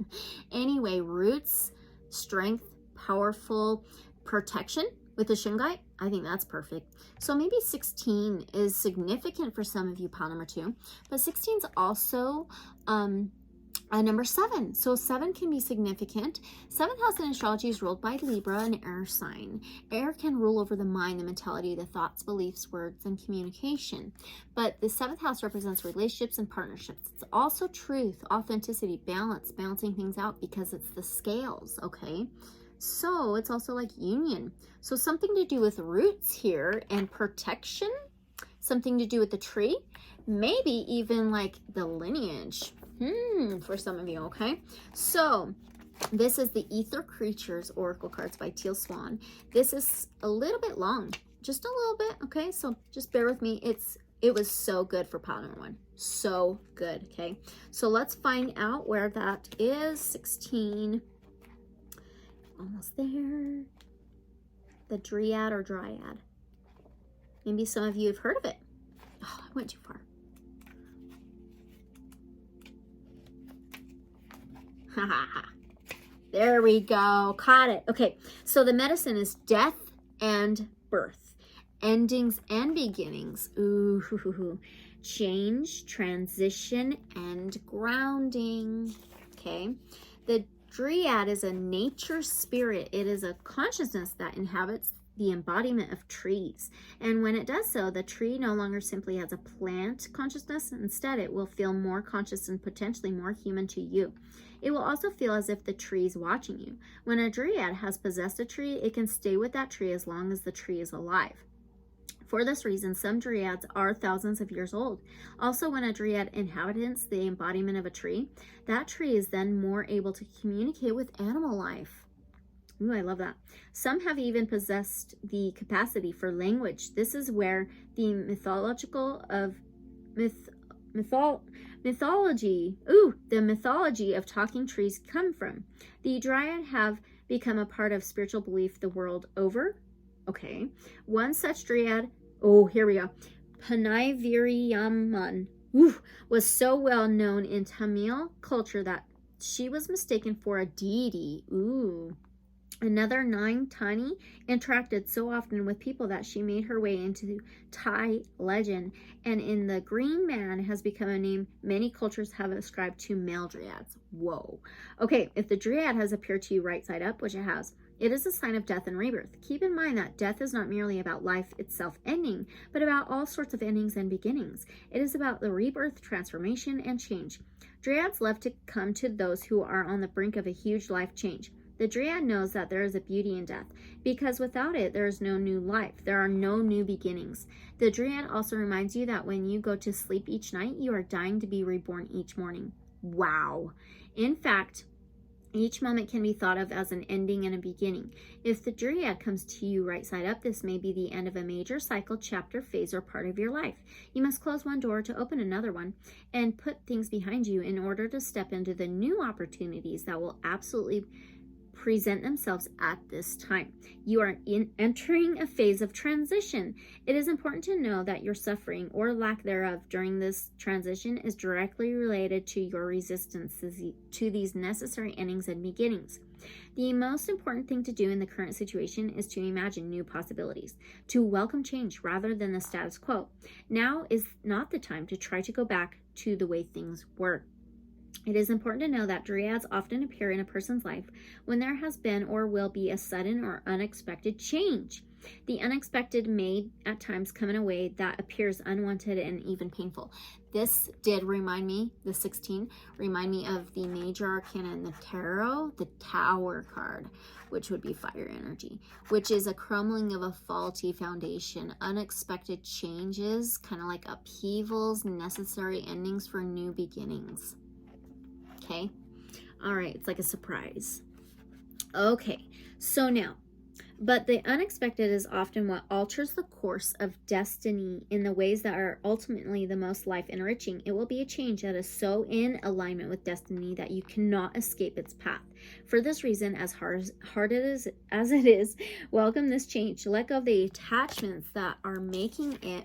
Anyway, roots, strength, powerful protection with the shungite. I think that's perfect. So maybe 16 is significant for some of you, pile number 2. But 16 is also number 7. So 7 can be significant. 7th house in astrology is ruled by Libra, an air sign. Air can rule over the mind, the mentality, the thoughts, beliefs, words, and communication. But the 7th house represents relationships and partnerships. It's also truth, authenticity, balance, balancing things out because it's the scales, okay? So it's also like union. So something to do with roots here and protection, something to do with the tree, maybe even like the lineage. for some of you, okay? So this is the Aether Creatures Oracle cards by Teal Swan. This is a little bit long, just a little bit, okay? So just bear with me. It was so good for pile number 1. So good, okay? So let's find out where that is. 16. Almost there. The Dryad or Dryad. Maybe some of you have heard of it. Oh, I went too far. Ha ha ha. There we go. Caught it. Okay, so the medicine is death and birth. Endings and beginnings. Ooh. Change, transition, and grounding. Okay. The Dryad is a nature spirit. It is a consciousness that inhabits the embodiment of trees. And when it does so, the tree no longer simply has a plant consciousness. Instead, it will feel more conscious and potentially more human to you. It will also feel as if the tree is watching you. When a Dryad has possessed a tree, it can stay with that tree as long as the tree is alive. For this reason, some Dryads are thousands of years old. Also, when a Dryad inhabits the embodiment of a tree, that tree is then more able to communicate with animal life. Ooh, I love that. Some have even possessed the capacity for language. This is where the mythology of talking trees come from. The Dryad have become a part of spiritual belief the world over. Okay. One such Dryad, here we go. Paniviriyaman, was so well known in Tamil culture that she was mistaken for a deity. Another Naintani interacted so often with people that she made her way into Thai legend, and in the Green Man has become a name many cultures have ascribed to male Dryads. Whoa. Okay, if the Dryad has appeared to you right side up, which it has, it is a sign of death and rebirth. Keep in mind that death is not merely about life itself ending, but about all sorts of endings and beginnings. It is about the rebirth, transformation, and change. Dryads love to come to those who are on the brink of a huge life change. The Dryad knows that there is a beauty in death, because without it, there is no new life. There are no new beginnings. The Dryad also reminds you that when you go to sleep each night, you are dying to be reborn each morning. Wow. In fact, each moment can be thought of as an ending and a beginning. If the Dryad comes to you right side up, this may be the end of a major cycle, chapter, phase, or part of your life. You must close one door to open another one and put things behind you in order to step into the new opportunities that will absolutely present themselves at this time. You are entering a phase of transition. It is important to know that your suffering or lack thereof during this transition is directly related to your resistance to these necessary endings and beginnings. The most important thing to do in the current situation is to imagine new possibilities, to welcome change rather than the status quo. Now is not the time to try to go back to the way things were. It is important to know that Dryads often appear in a person's life when there has been or will be a sudden or unexpected change. The unexpected may at times come in a way that appears unwanted and even painful. This did remind me, the 16, remind me of the major arcana in the tarot, the Tower card, which would be fire energy, which is a crumbling of a faulty foundation, unexpected changes, kind of like upheavals, necessary endings for new beginnings. Okay. All right. It's like a surprise. Okay. So now, but the unexpected is often what alters the course of destiny in the ways that are ultimately the most life enriching. It will be a change that is so in alignment with destiny that you cannot escape its path. For this reason, as hard as it is, welcome this change. Let go of the attachments that are making it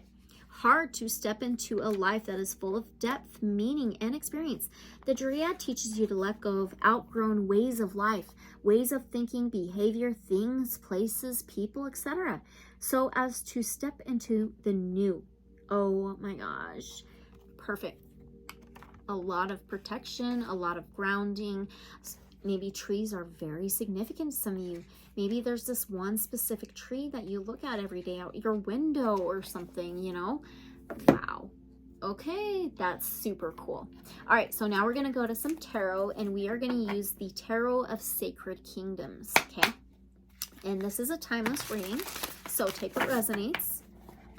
hard to step into a life that is full of depth, meaning, and experience. The Dryad teaches you to let go of outgrown ways of life, ways of thinking, behavior, things, places, people, etc., so as to step into the new. Oh my gosh. Perfect. A lot of protection, a lot of grounding. Maybe trees are very significant to some of you. Maybe there's this one specific tree that you look at every day out your window or something, you know? Wow. Okay, that's super cool. All right, so now we're going to go to some tarot, and we are going to use the Tarot of Sacred Kingdoms, okay? And this is a timeless reading, so take what resonates.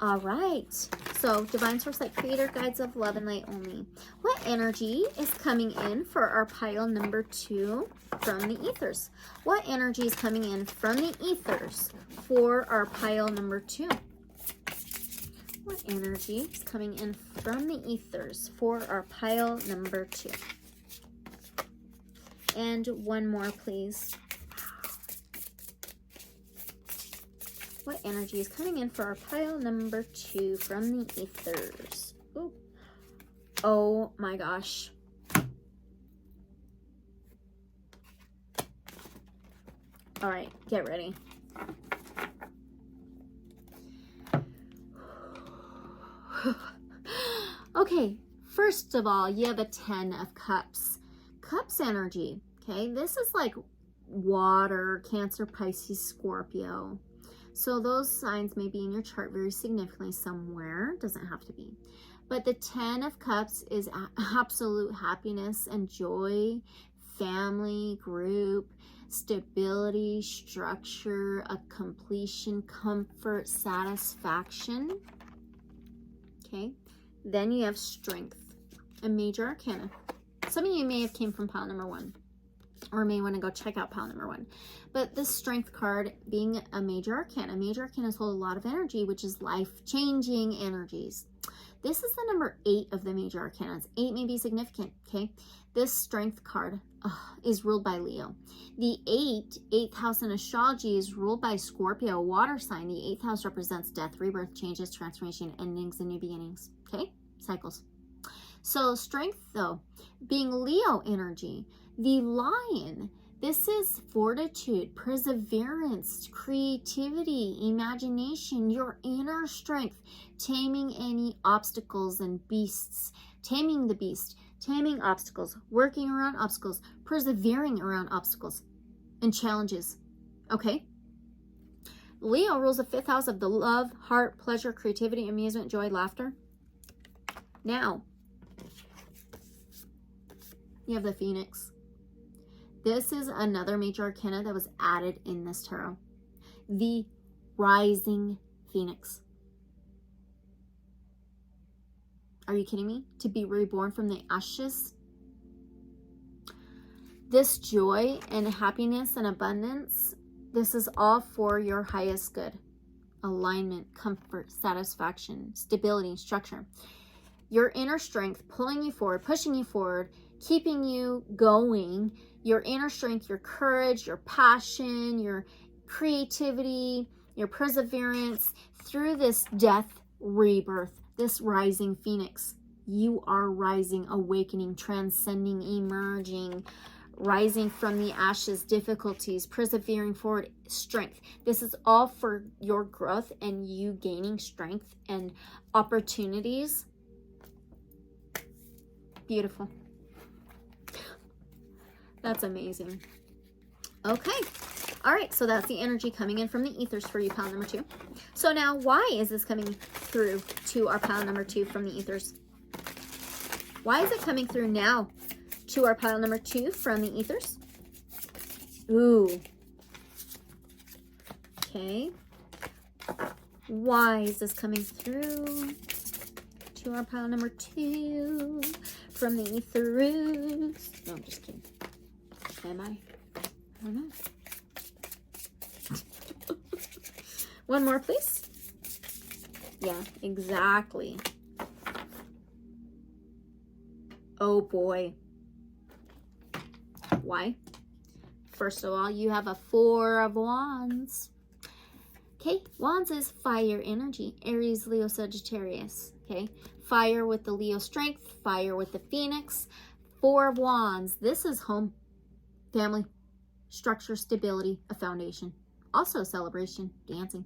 All right, so Divine Source Light Creator, Guides of Love and Light only. What energy is coming in for our pile number 2 from the Aethers? What energy is coming in from the Aethers for our pile number 2? What energy is coming in from the Aethers for our pile number 2? And one more, please. What energy is coming in for our pile number 2 from the Aethers? Ooh. Oh my gosh. All right, get ready. Okay, first of all, you have a 10 of Cups. Cups energy, okay? This is like water, Cancer, Pisces, Scorpio. So those signs may be in your chart very significantly somewhere. Doesn't have to be. But the 10 of Cups is absolute happiness and joy, family, group, stability, structure, a completion, comfort, satisfaction. Okay. Then you have Strength, a major arcana. Some of you may have came from pile number 1. Or may want to go check out pile number 1. But this Strength card being a major arcana. Major arcanas hold a lot of energy, which is life-changing energies. This is the number 8 of the major arcanas. 8 may be significant, okay? This Strength card is ruled by Leo. The 8th house in astrology is ruled by Scorpio, water sign. The 8th house represents death, rebirth, changes, transformation, endings, and new beginnings, okay? Cycles. So Strength, though, being Leo energy, the Lion, this is fortitude, perseverance, creativity, imagination, your inner strength, taming any obstacles and beasts, taming the beast, taming obstacles, working around obstacles, persevering around obstacles and challenges, okay? Leo rules the 5th house of the love, heart, pleasure, creativity, amusement, joy, laughter. Now, you have the Phoenix. This is another major arcana that was added in this tarot. The Rising Phoenix. Are you kidding me? To be reborn from the ashes. This joy and happiness and abundance, this is all for your highest good. Alignment, comfort, satisfaction, stability, structure. Your inner strength pulling you forward, pushing you forward, keeping you going. Your inner strength, your courage, your passion, your creativity, your perseverance through this death, rebirth, this rising phoenix. You are rising, awakening, transcending, emerging, rising from the ashes, difficulties, persevering forward, strength. This is all for your growth and you gaining strength and opportunities. Beautiful. That's amazing. Okay. All right. So that's the energy coming in from the Aethers for you, pile number 2. So now why is this coming through to our pile number 2 from the Aethers? Why is it coming through now to our pile number 2 from the Aethers? Ooh. Okay. Why is this coming through to our pile number 2 from the Aethers? No, I'm just kidding. Am I? I don't know. One more, please. Yeah, exactly. Oh boy. Why? First of all, you have a 4 of Wands. Okay, Wands is fire energy. Aries, Leo, Sagittarius. Okay, fire with the Leo strength, fire with the Phoenix. 4 of Wands. This is home, family, structure, stability, a foundation. Also a celebration, dancing.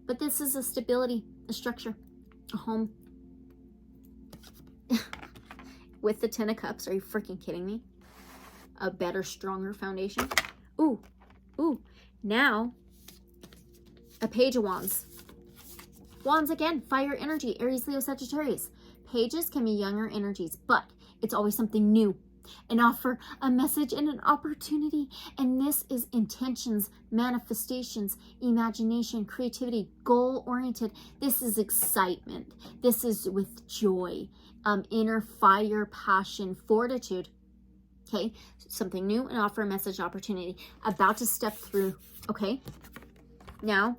But this is a stability, a structure, a home. With the 10 of Cups, are you freaking kidding me? A better, stronger foundation. Ooh, ooh. Now, a Page of Wands. Wands again, fire energy, Aries, Leo, Sagittarius. Pages can be younger energies, but it's always something new. and offer a message and an opportunity. And this is intentions, manifestations, imagination, creativity, goal-oriented. This is excitement. This is with joy, inner fire, passion, fortitude. Okay, something new and offer a message, opportunity. About to step through. Okay, now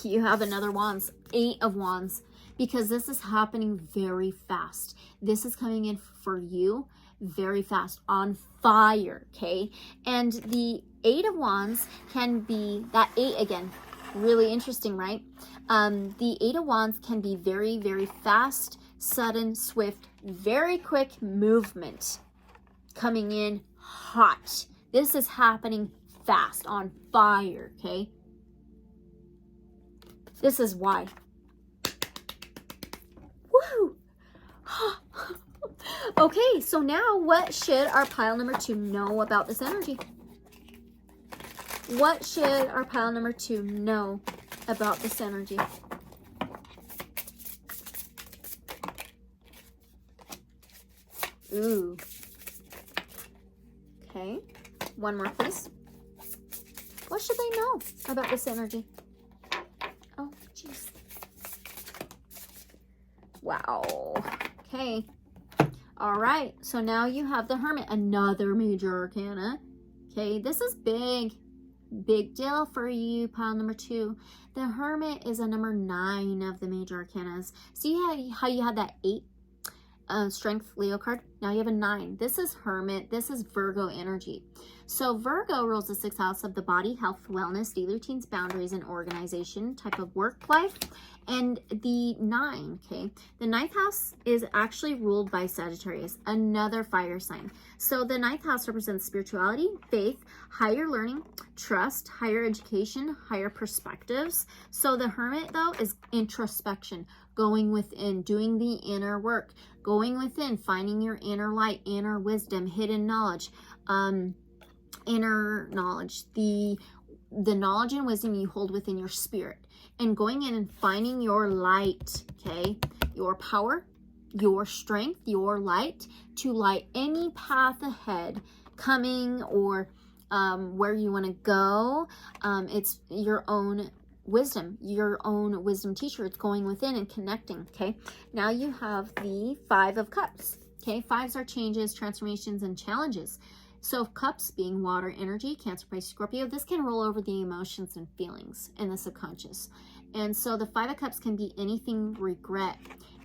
you have another wands, 8 of wands, because this is happening very fast. This is coming in for you very fast, on fire. Okay, and the 8 of wands can be that 8 again, really interesting, right? The 8 of wands can be very, very fast, sudden, swift, very quick movement, coming in hot. This is happening fast, on fire. Okay, this is why. Woo! Okay, so now what should our pile number 2 know about this energy? What should our pile number 2 know about this energy? Ooh. Okay, one more, please. What should they know about this energy? Oh, jeez. Wow. Okay. All right. So now you have the Hermit, another major arcana. Okay, this is big. Big deal for you, pile number 2. The Hermit is a number 9 of the major arcanas. See how you had that 8 strength Leo card? Now you have a 9. This is Hermit. This is Virgo energy. So Virgo rules the 6th house of the body, health, wellness, daily routines, boundaries, and organization, type of work life. And the 9, okay, the 9th house is actually ruled by Sagittarius, another fire sign. So the 9th house represents spirituality, faith, higher learning, trust, higher education, higher perspectives. So the Hermit, though, is introspection, going within, doing the inner work, going within, finding your inner light, inner wisdom, hidden knowledge, inner knowledge, the knowledge and wisdom you hold within your spirit, and going in and finding your light, okay, your power, your strength, your light to light any path ahead, coming or where you want to go. It's your own wisdom teacher. It's going within and connecting. Okay, now you have the 5 of Cups. Okay, 5s are changes, transformations, and challenges. So Cups being water energy, Cancer, Pisces, Scorpio, this can roll over the emotions and feelings in the subconscious. And so the 5 of Cups can be anything regret,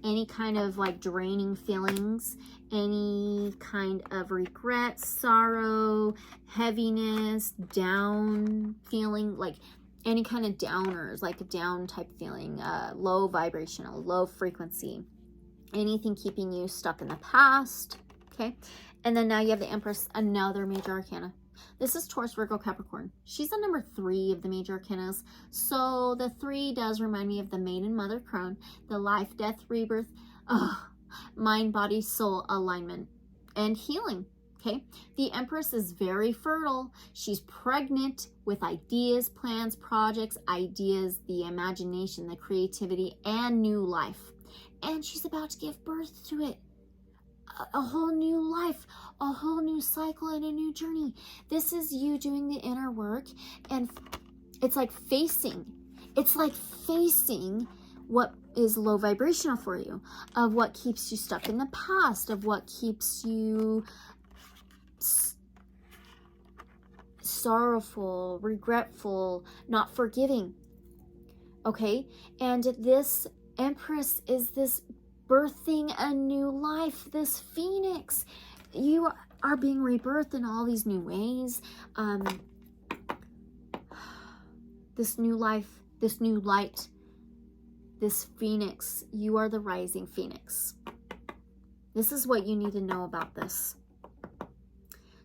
any kind of like draining feelings, any kind of regret, sorrow, heaviness, down feeling, like any kind of downers, like a down type feeling, low vibrational, low frequency, anything keeping you stuck in the past. Okay, and then now you have the Empress, another major arcana. This is Taurus, Virgo, Capricorn. She's the number 3 of the major arcanas. So the 3 does remind me of the Maiden Mother Crone, the life, death, rebirth, mind, body, soul alignment, and healing. Okay, the Empress is very fertile. She's pregnant with ideas, plans, projects, ideas, the imagination, the creativity, and new life. And she's about to give birth to it. A whole new life, a whole new cycle, and a new journey. This is you doing the inner work, and it's like facing what is low vibrational for you, of what keeps you stuck in the past, of what keeps you sorrowful, regretful, not forgiving. Okay, and this Empress is this birthing a new life, this phoenix. You are being rebirthed in all these new ways. This new life, this new light, this phoenix. You are the rising phoenix. This is what you need to know about this.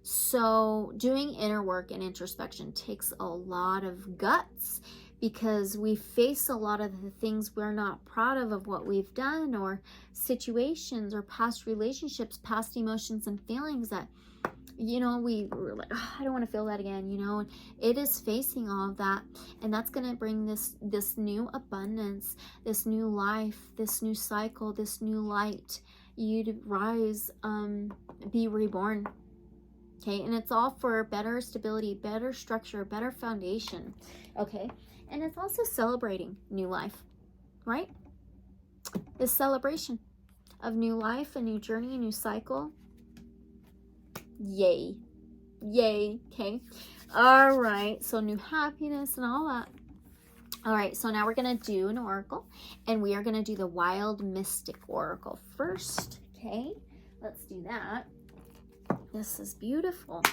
So doing inner work and introspection takes a lot of guts, because we face a lot of the things we're not proud of what we've done, or situations or past relationships, past emotions and feelings that, you know, we were like, oh, I don't want to feel that again, you know. It is facing all of that, and that's going to bring this new abundance, this new life, this new cycle, this new light, you to rise be reborn. Okay, and it's all for better stability, better structure, better foundation. Okay, and it's also celebrating new life, right? This celebration of new life, a new journey, a new cycle. Yay. Yay. Okay. All right. So new happiness and all that. All right. So now we're going to do an oracle, and we are going to do the Wild Mystic Oracle first. Okay. Let's do that. This is beautiful.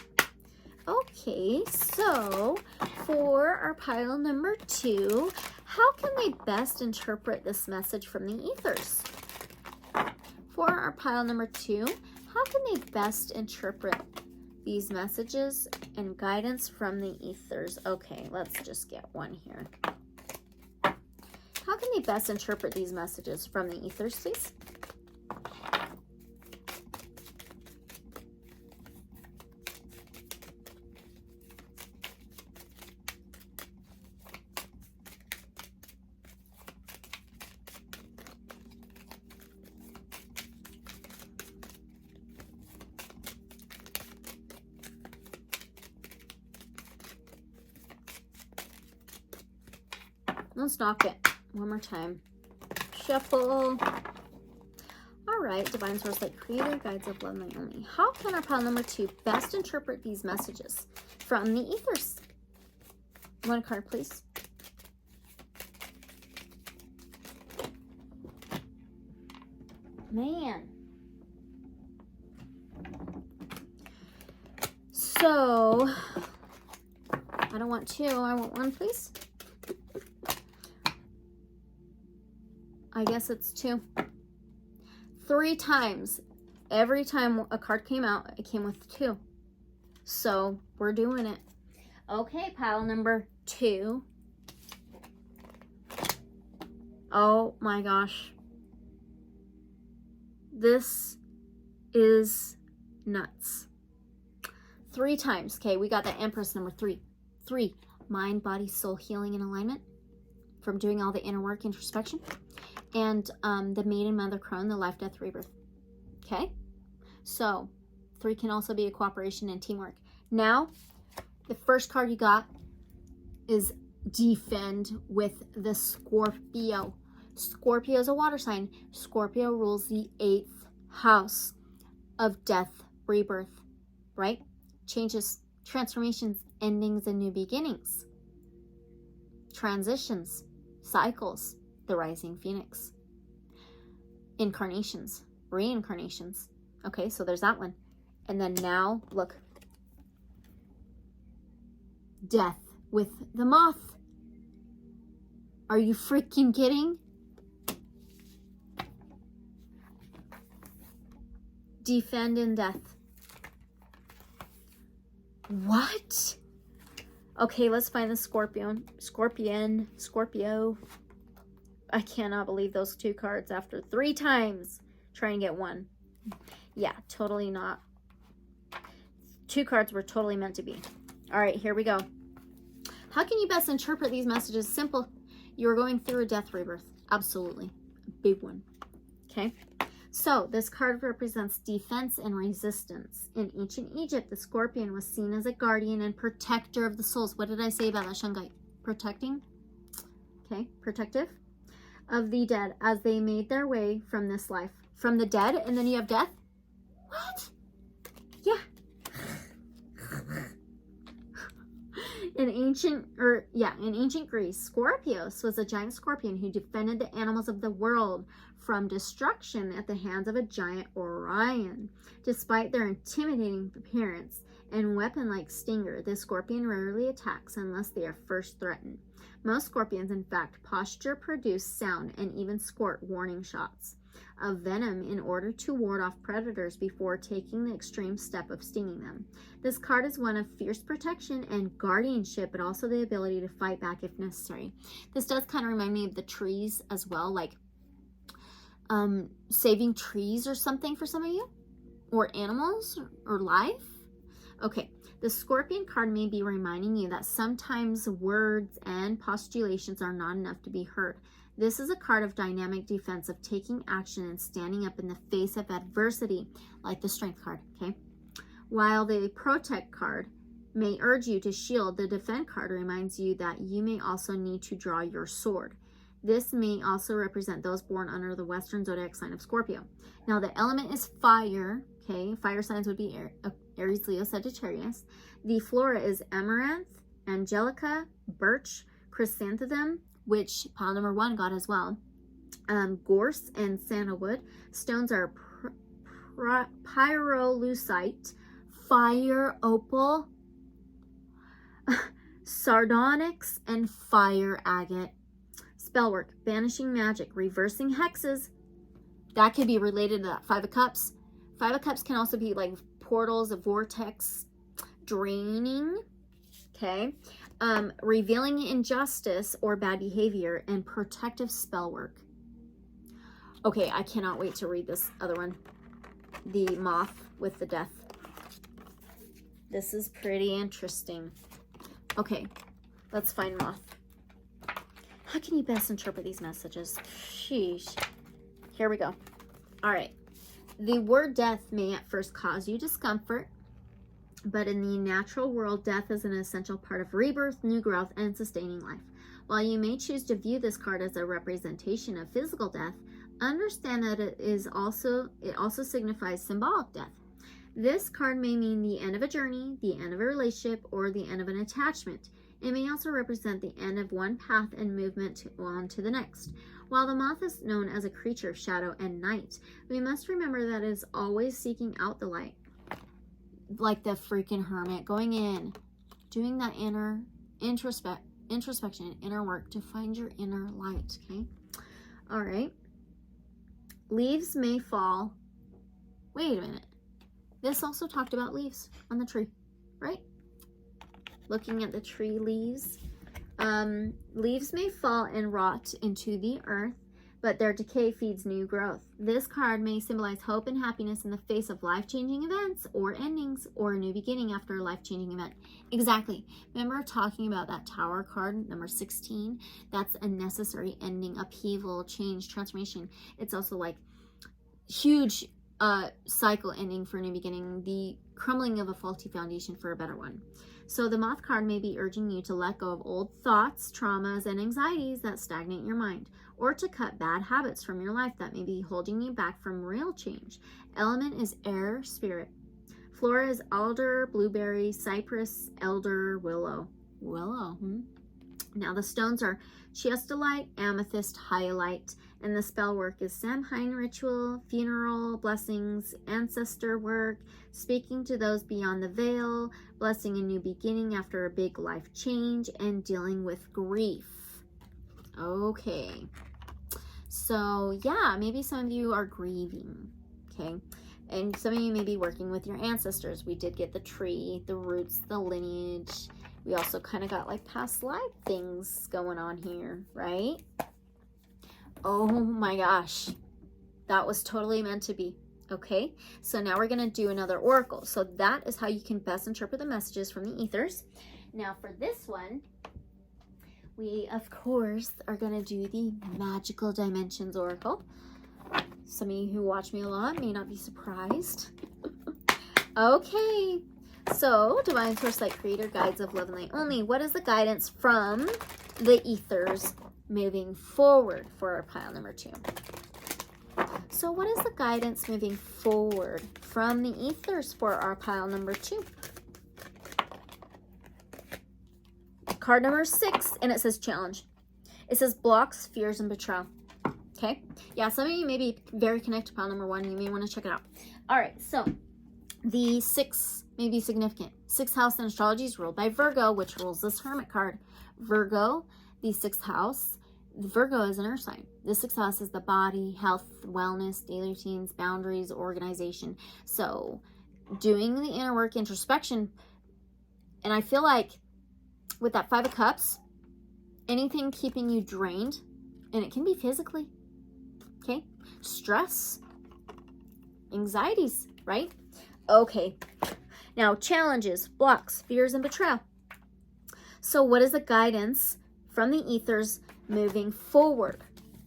Okay. So for our pile number 2, how can we best interpret this message from the ethers? For our pile number 2, how can they best interpret these messages and guidance from the ethers? Okay, let's just get one here. How can they best interpret these messages from the ethers, please? Let's knock it one more time. Shuffle. All right, Divine Source, Light Creator, Guides of Love, Naomi. How can our pile number 2 best interpret these messages from the ethers? One card, please. Man. So, I don't want 2. I want 1, please. I guess it's 2. 3 times. Every time a card came out, it came with 2. So we're doing it. Okay, pile number 2. Oh my gosh. This is nuts. 3 times. Okay, we got the Empress number 3. 3. Mind, body, soul, healing, and alignment. From doing all the inner work, introspection. And the Maiden, Mother, Crone, the Life, Death, Rebirth. Okay? So, 3 can also be a cooperation and teamwork. Now, the first card you got is Defend with the Scorpio. Scorpio is a water sign. Scorpio rules the 8th house of death, rebirth, right? Changes, transformations, endings, and new beginnings. Transitions, cycles. The rising phoenix. Incarnations, reincarnations. Okay, so there's that one. And then now, look. Death with the moth. Are you freaking kidding? Defend in death. What? Okay, let's find the Scorpio. I cannot believe those 2 cards after 3 times trying to get 1. Yeah, totally not. 2 cards were totally meant to be. All right, here we go. How can you best interpret these messages? Simple. You're going through a death rebirth. Absolutely. A big one. Okay. So this card represents defense and resistance. In ancient Egypt, the scorpion was seen as a guardian and protector of the souls. What did I say about that, Shungai? Protecting? Okay, protective of the dead as they made their way from this life. From the dead, and then you have death? What? Yeah. In ancient Greece, Scorpios was a giant scorpion who defended the animals of the world from destruction at the hands of a giant Orion. Despite their intimidating appearance and weapon-like stinger, the scorpion rarely attacks unless they are first threatened. Most scorpions, in fact, posture, produce sound, and even squirt warning shots of venom in order to ward off predators before taking the extreme step of stinging them. This card is one of fierce protection and guardianship, but also the ability to fight back if necessary. This does kind of remind me of the trees as well, like saving trees or something for some of you, or animals, or life. Okay, the scorpion card may be reminding you that sometimes words and postulations are not enough to be heard. This is a card of dynamic defense, of taking action and standing up in the face of adversity, like the Strength card, okay? While the Protect card may urge you to shield, the Defend card reminds you that you may also need to draw your sword. This may also represent those born under the Western zodiac sign of Scorpio. Now, the element is fire, okay? Fire signs would be Aries, Leo, Sagittarius. The flora is amaranth, angelica, birch, chrysanthemum, which pile number 1 got as well, gorse, and sandalwood. Stones are pyrolusite, fire opal, sardonyx, and fire agate. Spellwork, banishing magic, reversing hexes. That could be related to that 5 of Cups. 5 of Cups can also be like portals, a vortex, draining, okay? Revealing injustice or bad behavior, and protective spell work. Okay, I cannot wait to read this other one. The Moth with the Death. This is pretty interesting. Okay, let's find Moth. How can you best interpret these messages? Sheesh. Here we go. All right. The word death may at first cause you discomfort, but in the natural world, death is an essential part of rebirth, new growth, and sustaining life. While you may choose to view this card as a representation of physical death, understand that it also signifies symbolic death. This card may mean the end of a journey, the end of a relationship, or the end of an attachment. It may also represent the end of one path and movement on to the next. While the moth is known as a creature of shadow and night, we must remember that it is always seeking out the light. Like the freaking hermit, going in, doing that inner introspection, inner work to find your inner light, okay? All right. Leaves may fall. Wait a minute. This also talked about leaves on the tree, right? Looking at the tree leaves. Leaves may fall and rot into the earth, but their decay feeds new growth. This card may symbolize hope and happiness in the face of life-changing events or endings, or a new beginning after a life-changing event. Exactly. Remember talking about that Tower card, number 16? That's a necessary ending, upheaval, change, transformation. It's also like huge cycle ending for a new beginning, the crumbling of a faulty foundation for a better one. So the Moth card may be urging you to let go of old thoughts, traumas, and anxieties that stagnate your mind, or to cut bad habits from your life that may be holding you back from real change. Element is air, spirit. Flora is alder, blueberry, cypress, elder, willow. Now the stones are chiastolite, amethyst, hyalite, and the spell work is Samhain ritual, funeral, blessings, ancestor work, speaking to those beyond the veil, blessing a new beginning after a big life change, and dealing with grief. Okay. So yeah, maybe some of you are grieving, okay? And some of you may be working with your ancestors. We did get the tree, the roots, the lineage. We also kind of got like past life things going on here, right? Oh my gosh. That was totally meant to be. Okay, so now we're going to do another oracle. So that is how you can best interpret the messages from the ethers. Now for this one, we of course are going to do the Magical Dimensions oracle. Some of you who watch me a lot may not be surprised. Okay, so Divine Source Light Creator, Guides of Love and Light Only, what is the guidance from the ethers moving forward for our pile number 2? So what is the guidance moving forward from the ethers for our pile number 2? Card number 6, and it says challenge. It says blocks, fears, and betrayal. Okay? Yeah, some of you may be very connected to pile number 1. You may want to check it out. All right, so the 6 may be significant. 6th house in astrology is ruled by Virgo, which rules this Hermit card. Virgo, the 6th house. Virgo is an earth sign. The 6th house is the body, health, wellness, daily routines, boundaries, organization. So doing the inner work, introspection. And I feel like with that 5 of Cups, anything keeping you drained, and it can be physically, okay? Stress, anxieties, right? Okay. Now challenges, blocks, fears, and betrayal. So what is the guidance from the ethers moving forward?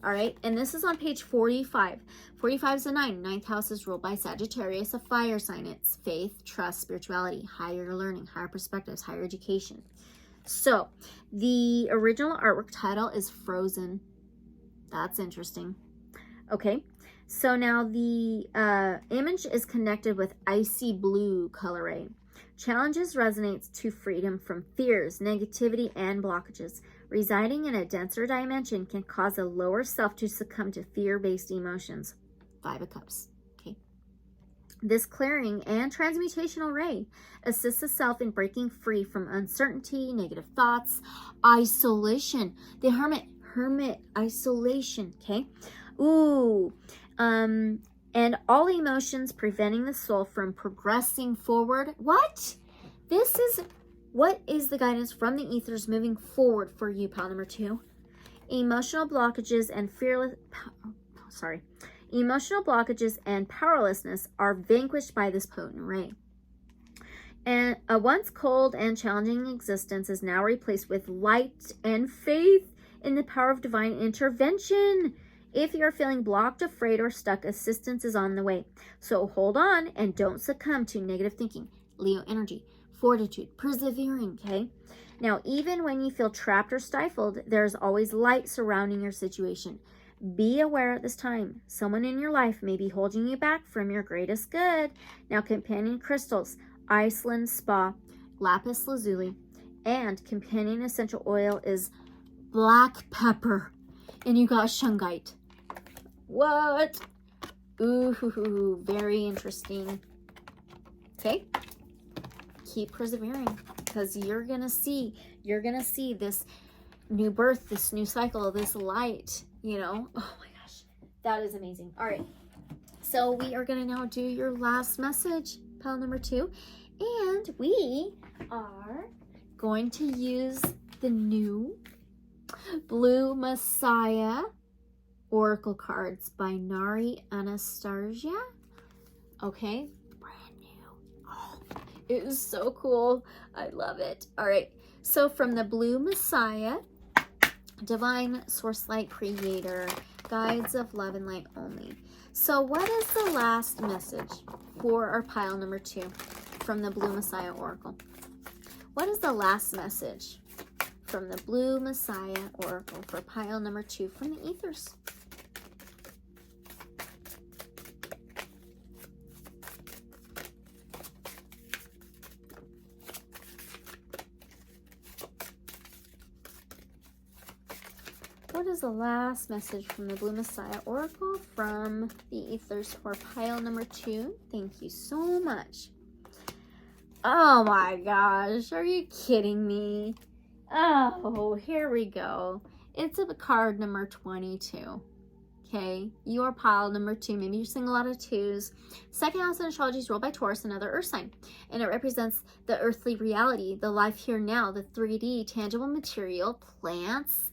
All right, and this is on page 45. 45 is a 9. Ninth house is ruled by Sagittarius, a fire sign. It's faith, trust, spirituality, higher learning, higher perspectives, higher education. So the original artwork title is Frozen. That's interesting. Okay, so now the image is connected with icy blue colorway. Challenges resonates to freedom from fears, negativity, and blockages. Residing in a denser dimension can cause a lower self to succumb to fear-based emotions. 5 of Cups. Okay. This clearing and transmutational ray assists the self in breaking free from uncertainty, negative thoughts, isolation. The hermit isolation. Okay. Ooh. And all emotions preventing the soul from progressing forward. What is the guidance from the ethers moving forward for you, pile number 2? Emotional blockages and powerlessness are vanquished by this potent ray. And a once cold and challenging existence is now replaced with light and faith in the power of divine intervention. If you're feeling blocked, afraid, or stuck, assistance is on the way. So hold on and don't succumb to negative thinking. Leo energy, fortitude, persevering, okay? Now, even when you feel trapped or stifled, there's always light surrounding your situation. Be aware at this time. Someone in your life may be holding you back from your greatest good. Now, companion crystals, Iceland spa, lapis lazuli, and companion essential oil is black pepper. And you got shungite. What? Ooh, very interesting. Okay. Keep persevering because you're gonna see this new birth, this new cycle, this light, you know. Oh my gosh, that is amazing. All right, so we are gonna now do your last message, pile number 2, and we are going to use the new Blue Messiah Oracle cards by Nari Anastasia. Okay, brand new. Oh, it is so cool. I love it. All right, so from the Blue Messiah, Divine Source Light Creator, Guides of Love and Light Only. So what is the last message for our pile number 2 from the Blue Messiah Oracle? What is the last message from the Blue Messiah Oracle for pile number 2 from the Ethers? What is the last message from the Blue Messiah Oracle from the Ethers for pile number 2? Thank you so much. Oh my gosh, are you kidding me? Oh, here we go. It's a card number 22. Okay, your pile number 2. Maybe you're seeing a lot of 2s. Second house in astrology is ruled by Taurus, another earth sign. And it represents the earthly reality, the life here now, the 3D, tangible material, plants,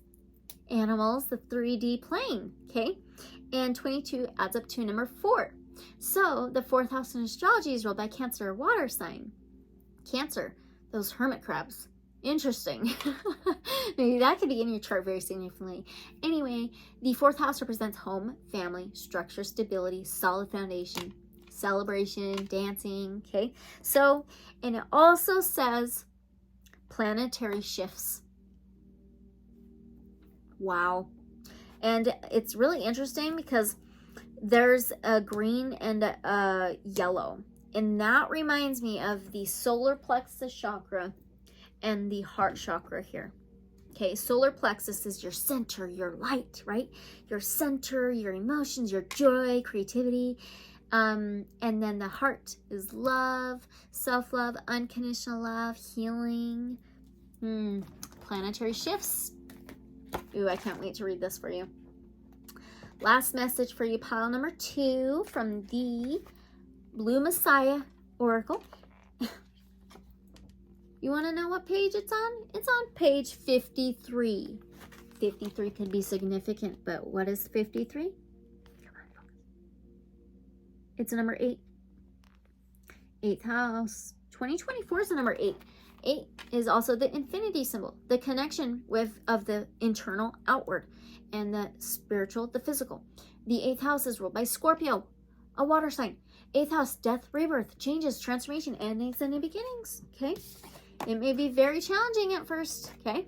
animals, the 3D plane. Okay, and 22 adds up to number 4. So the 4th house in astrology is ruled by Cancer, water sign. Cancer, those hermit crabs. Interesting. Maybe that could be in your chart very significantly. Anyway, the 4th house represents home, family, structure, stability, solid foundation, celebration, dancing. Okay, so, and it also says planetary shifts. Wow. And it's really interesting because there's a green and a yellow, and that reminds me of the solar plexus chakra and the heart chakra here. Okay, solar plexus is your center, your light, right? Your center, your emotions, your joy, creativity. And then the heart is love, self-love, unconditional love, healing, planetary shifts. Ooh, I can't wait to read this for you. Last message for you, pile number 2 from the Blue Messiah Oracle. You want to know what page it's on? It's on page 53. 53 could be significant, but what is 53? It's a number 8. 8th house. 2024 is the number 8. 8 is also the infinity symbol, the connection of the internal outward, and the spiritual, the physical. The 8th house is ruled by Scorpio, a water sign. 8th house, death, rebirth, changes, transformation, endings, and new beginnings. Okay, it may be very challenging at first. Okay,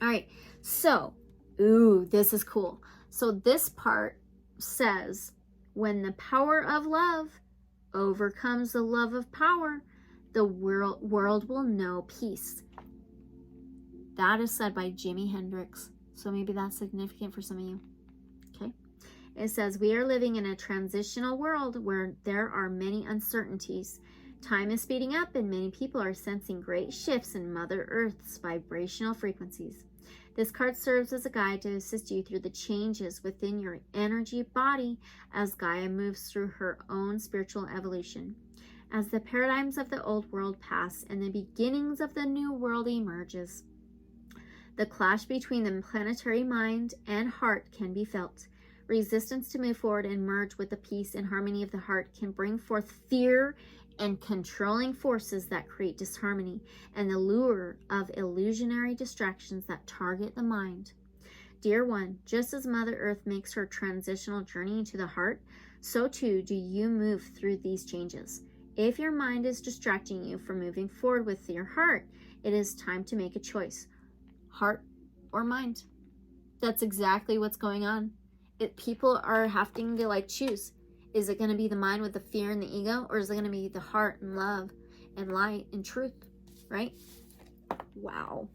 all right. So, ooh, this is cool. So this part says, when the power of love overcomes the love of power, the world will know peace. That is said by Jimi Hendrix. So maybe that's significant for some of you. Okay. It says, we are living in a transitional world where there are many uncertainties. Time is speeding up and many people are sensing great shifts in Mother Earth's vibrational frequencies. This card serves as a guide to assist you through the changes within your energy body as Gaia moves through her own spiritual evolution. As the paradigms of the old world pass and the beginnings of the new world emerges, the clash between the planetary mind and heart can be felt. Resistance to move forward and merge with the peace and harmony of the heart can bring forth fear and controlling forces that create disharmony and the lure of illusionary distractions that target the mind. Dear one, just as Mother Earth makes her transitional journey into the heart, so too do you move through these changes. If your mind is distracting you from moving forward with your heart, it is time to make a choice. Heart or mind. That's exactly what's going on. People are having to choose. Is it going to be the mind with the fear and the ego, or is it going to be the heart and love and light and truth, right? Wow.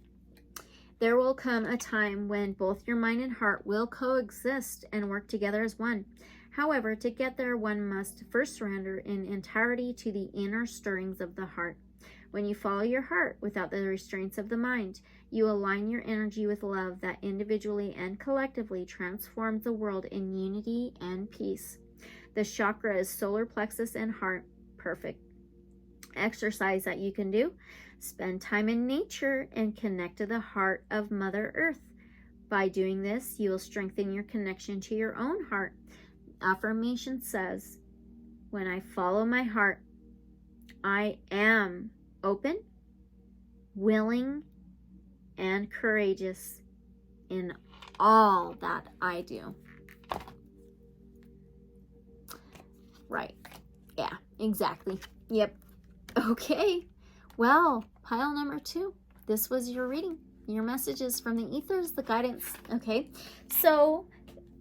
There will come a time when both your mind and heart will coexist and work together as one. However, to get there, one must first surrender in entirety to the inner stirrings of the heart. When you follow your heart without the restraints of the mind, you align your energy with love that individually and collectively transforms the world in unity and peace. The chakra is solar plexus and heart. Perfect. Exercise that you can do. Spend time in nature and connect to the heart of Mother Earth. By doing this, you will strengthen your connection to your own heart. Affirmation says, when I follow my heart, I am open, willing, and courageous in all that I do. Right. Yeah, exactly. Yep. Okay. Well, pile number 2. This was your reading, your messages from the ethers, the guidance. Okay. So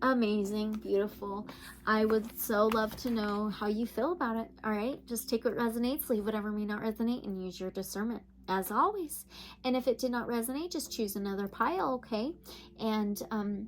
amazing, beautiful. I would so love to know how you feel about it. All right. Just take what resonates, leave whatever may not resonate, and use your discernment as always. And if it did not resonate, just choose another pile. Okay. And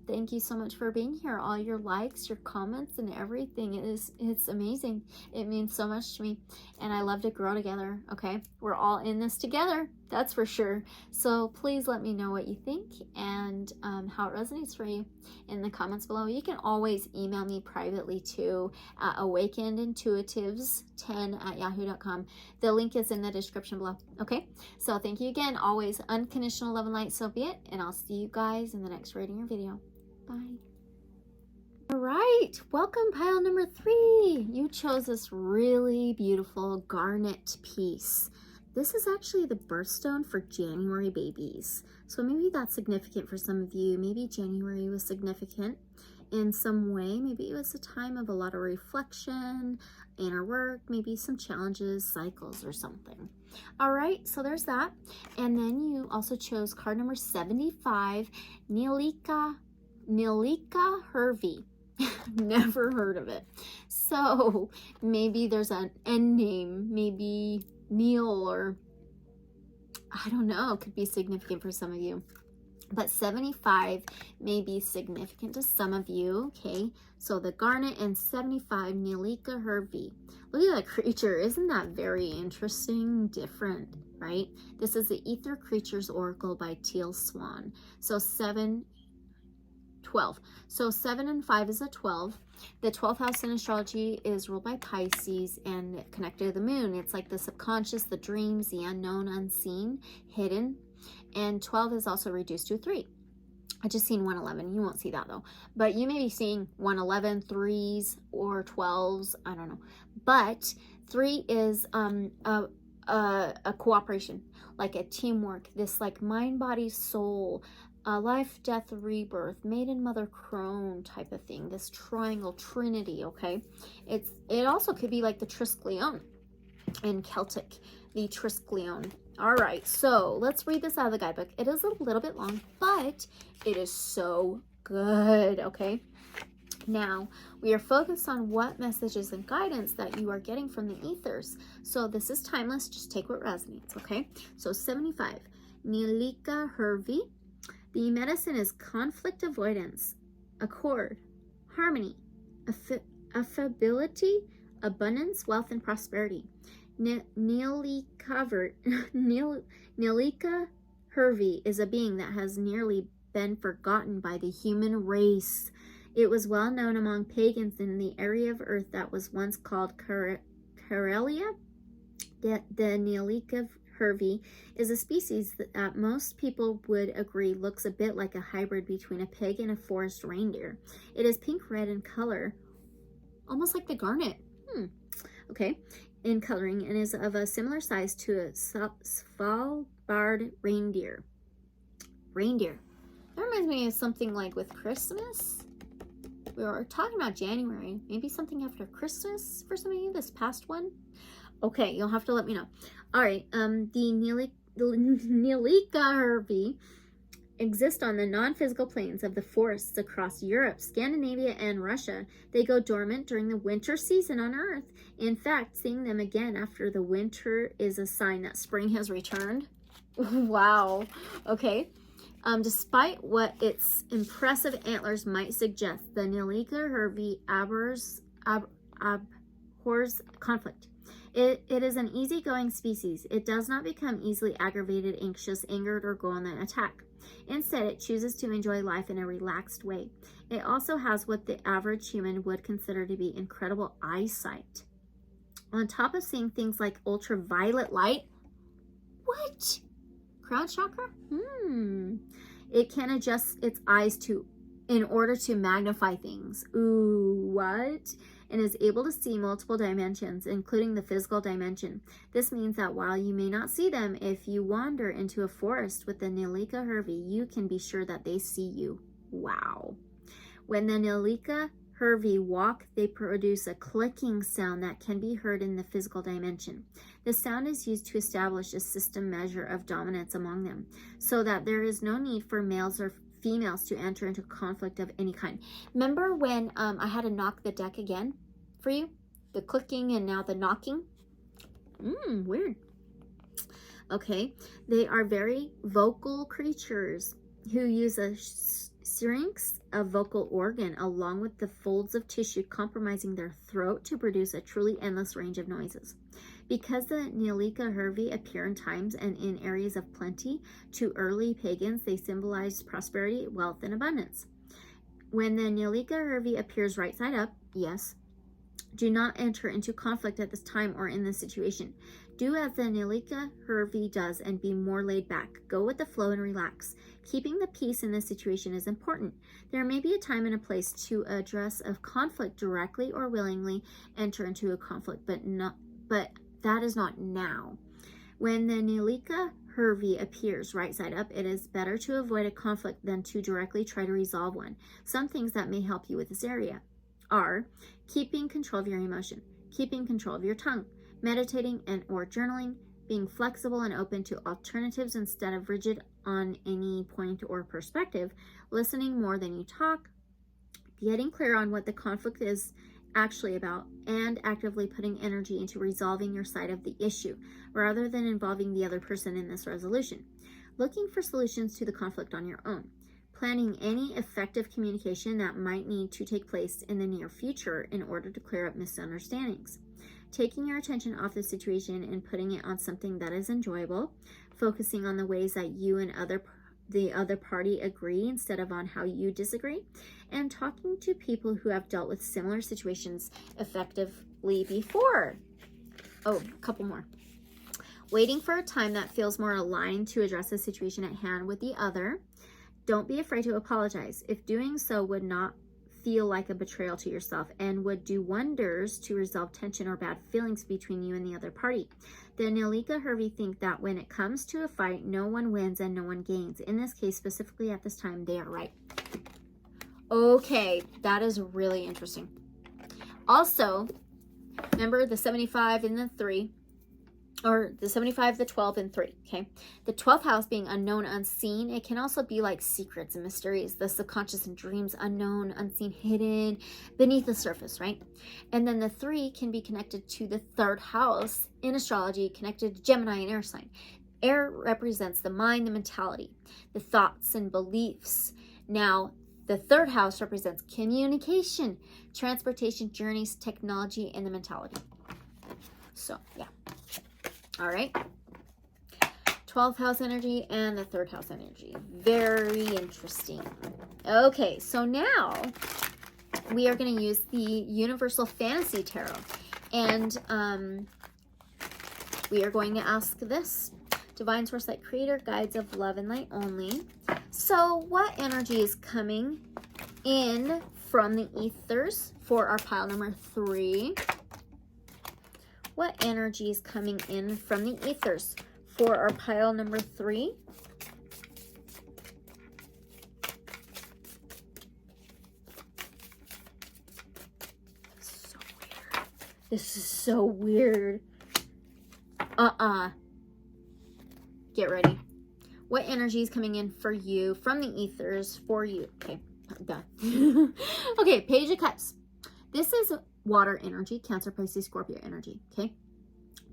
thank you so much for being here. All your likes, your comments, and everything. It's amazing. It means so much to me, and I love to grow together. Okay. We're all in this together. That's for sure. So please let me know what you think and how it resonates for you in the comments below. You can always email me privately too at awakenedintuitives10@yahoo.com. The link is in the description below. Okay. So thank you again. Always unconditional love and light. So be it. And I'll see you guys in the next reading or video. Bye. All right. Welcome, pile number 3. You chose this really beautiful garnet piece. This is actually the birthstone for January babies. So maybe that's significant for some of you. Maybe January was significant in some way. Maybe it was a time of a lot of reflection, inner work, maybe some challenges, cycles, or something. All right, so there's that. And then you also chose card number 75, Nilika Hervey. Never heard of it. So maybe there's an end name, maybe Neil, or I don't know, it could be significant for some of you. But 75 may be significant to some of you, okay? So the garnet and 75, Nilika Hervey. Look at that creature. Isn't that very interesting? Different, right? This is the Ether Creatures Oracle by Teal Swan. So 12. So 7 and 5 is a 12. The 12th house in astrology is ruled by Pisces and connected to the moon. It's like the subconscious, the dreams, the unknown, unseen, hidden. And 12 is also reduced to 3. I just seen 111. You won't see that though. But you may be seeing 111, 3s, or 12s. I don't know. But 3 is a a cooperation, like a teamwork, this like mind, body, soul, life, death, rebirth, maiden, mother, crone type of thing, this triangle trinity. Okay, it also could be like the Triskelion in Celtic, the Triskelion. All right, so let's read this out of the guidebook. It is a little bit long, but it is so good. Okay, now we are focused on what messages and guidance that you are getting from the ethers. So this is timeless. Just take what resonates. Okay, so 75, Nilika Hervey. The medicine is conflict avoidance, accord, harmony, affability, abundance, wealth, and prosperity. Nilika Hervey is a being that has nearly been forgotten by the human race. It was well known among pagans in the area of Earth that was once called Karelia. The Nilika Hervey is a species that most people would agree looks a bit like a hybrid between a pig and a forest reindeer. It is pink-red in color, almost like the garnet. Okay, in coloring, and is of a similar size to a Svalbard reindeer. That reminds me of something like with Christmas. We were talking about January, maybe something after Christmas for some of you, this past one. Okay, you'll have to let me know. All right, the Nilika Hervey exist on the non-physical plains of the forests across Europe, Scandinavia, and Russia. They go dormant during the winter season on Earth. In fact, seeing them again after the winter is a sign that spring has returned. Wow. Okay. Despite what its impressive antlers might suggest, the Nilika Hervey abhors conflict. It is an easygoing species. It does not become easily aggravated, anxious, angered, or go on the attack. Instead, it chooses to enjoy life in a relaxed way. It also has what the average human would consider to be incredible eyesight. On top of seeing things like ultraviolet light, what? Crown chakra? It can adjust its eyes in order to magnify things. Ooh, what? And is able to see multiple dimensions, including the physical dimension. This means that while you may not see them, if you wander into a forest with the Nilika Hervey, you can be sure that they see you. Wow. When the Nilika Hervey walk, they produce a clicking sound that can be heard in the physical dimension. The sound is used to establish a system measure of dominance among them, so that there is no need for males or females to enter into conflict of any kind. Remember when I had to knock the deck again for you? The clicking and now the knocking? Weird. Okay, they are very vocal creatures who use a syrinx, a vocal organ, along with the folds of tissue compromising their throat to produce a truly endless range of noises. Because the Nilika Hervey appear in times and in areas of plenty, to early pagans they symbolized prosperity, wealth, and abundance. When the Nilika Hervey appears right side up, yes, do not enter into conflict at this time or in this situation. Do as the Nilika Hervey does and be more laid back. Go with the flow and relax. Keeping the peace in this situation is important. There may be a time and a place to address a conflict directly or willingly enter into a conflict, but that is not now. When the Nilika Hervey appears right side up, it is better to avoid a conflict than to directly try to resolve one. Some things that may help you with this area are keeping control of your emotion, keeping control of your tongue, meditating and or journaling, being flexible and open to alternatives instead of rigid on any point or perspective, listening more than you talk, getting clear on what the conflict is actually about, and actively putting energy into resolving your side of the issue rather than involving the other person in this resolution. Looking for solutions to the conflict on your own. Planning any effective communication that might need to take place in the near future in order to clear up misunderstandings. Taking your attention off the situation and putting it on something that is enjoyable, focusing on the ways that you and the other party agree instead of on how you disagree, and talking to people who have dealt with similar situations effectively before. Oh, a couple more. Waiting for a time that feels more aligned to address the situation at hand with the other. Don't be afraid to apologize. If doing so would not feel like a betrayal to yourself and would do wonders to resolve tension or bad feelings between you and the other party. The Nalika Hervey think that when it comes to a fight, no one wins and no one gains. In this case, specifically at this time, they are right. Okay, that is really interesting. Also, remember the 75 and the 3, or the 75, the 12, and 3, okay? The 12th house being unknown, unseen. It can also be like secrets and mysteries, the subconscious and dreams, unknown, unseen, hidden, beneath the surface, right? And then the 3 can be connected to the 3rd house in astrology, connected to Gemini and air sign. Air represents the mind, the mentality, the thoughts and beliefs. Now, the 3rd house represents communication, transportation, journeys, technology, and the mentality. So, yeah. All right. 12th house energy and the 3rd house energy. Very interesting. Okay, so now we are going to use the Universal Fantasy Tarot. And we are going to ask this. Divine Source Light Creator, guides of love and light only. So what energy is coming in from the ethers for our pile number 3? What energy is coming in from the ethers for our pile number 3? So weird. This is so weird. Get ready. What energy is coming in for you from the ethers for you? Okay, done. Okay, Page of Cups. This is water energy, Cancer, Pisces, Scorpio energy, okay?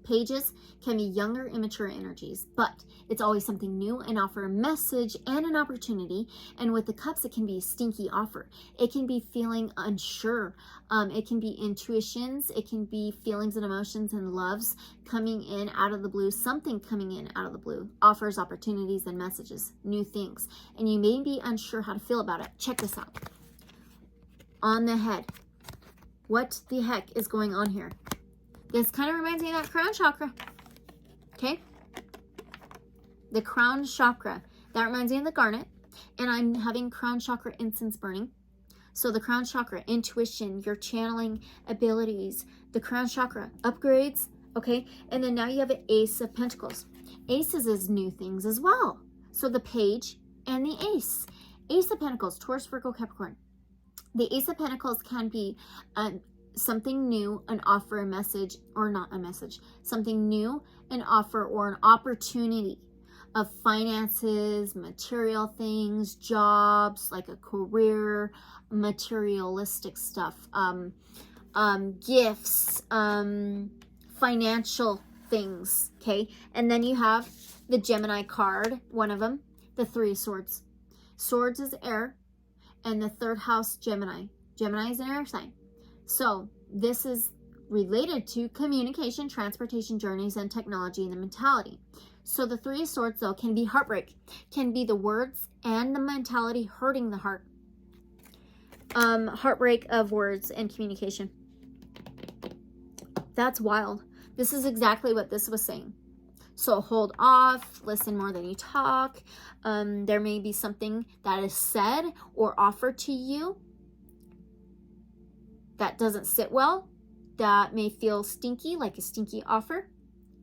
Pages can be younger, immature energies, but it's always something new and offer a message and an opportunity. And with the cups, it can be a stinky offer. It can be feeling unsure. It can be intuitions. It can be feelings and emotions and loves coming in out of the blue. Something coming in out of the blue offers opportunities and messages, new things. And you may be unsure how to feel about it. Check this out. On the head. What the heck is going on here? This kind of reminds me of that crown chakra. Okay? The crown chakra. That reminds me of the garnet. And I'm having crown chakra incense burning. So the crown chakra, intuition, your channeling abilities, the crown chakra, upgrades. Okay? And then now you have an Ace of Pentacles. Aces is new things as well. So the page and the ace. Ace of Pentacles, Taurus, Virgo, Capricorn. The Ace of Pentacles can be something new, an offer, a message, or not a message. Something new, an offer, or an opportunity of finances, material things, jobs, like a career, materialistic stuff, gifts, financial things, okay? And then you have the Gemini card, one of them, the 3 of Swords. Swords is air. And the 3rd house, Gemini. Gemini is an air sign. So this is related to communication, transportation, journeys, and technology and the mentality. So the 3 of Swords, though, can be heartbreak. Can be the words and the mentality hurting the heart. Heartbreak of words and communication. That's wild. This is exactly what this was saying. So hold off, listen more than you talk. There may be something that is said or offered to you that doesn't sit well, that may feel stinky, like a stinky offer.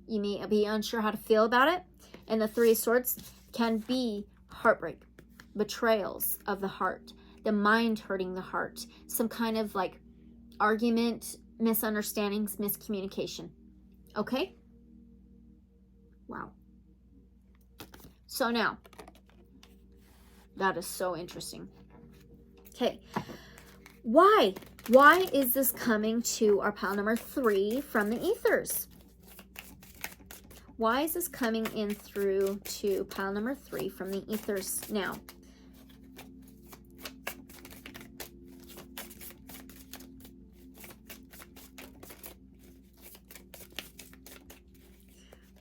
You may be unsure how to feel about it. And the 3 of Swords can be heartbreak, betrayals of the heart, the mind hurting the heart, some kind of like argument, misunderstandings, miscommunication. Okay? Wow. So now, that is so interesting. Okay. Why? Why is this coming to our pile number 3 from the ethers? Why is this coming in through to pile number 3 from the ethers now?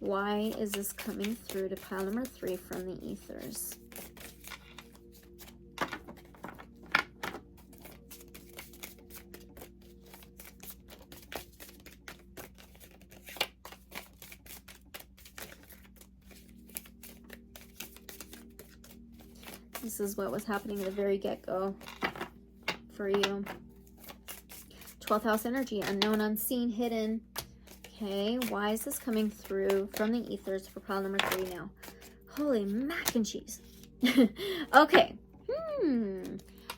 Why is this coming through to pile number 3 from the ethers? This is what was happening at the very get-go for you. 12th house energy, unknown, unseen, hidden. Okay, why is this coming through from the ethers for pile number 3 now? Holy mac and cheese. Okay.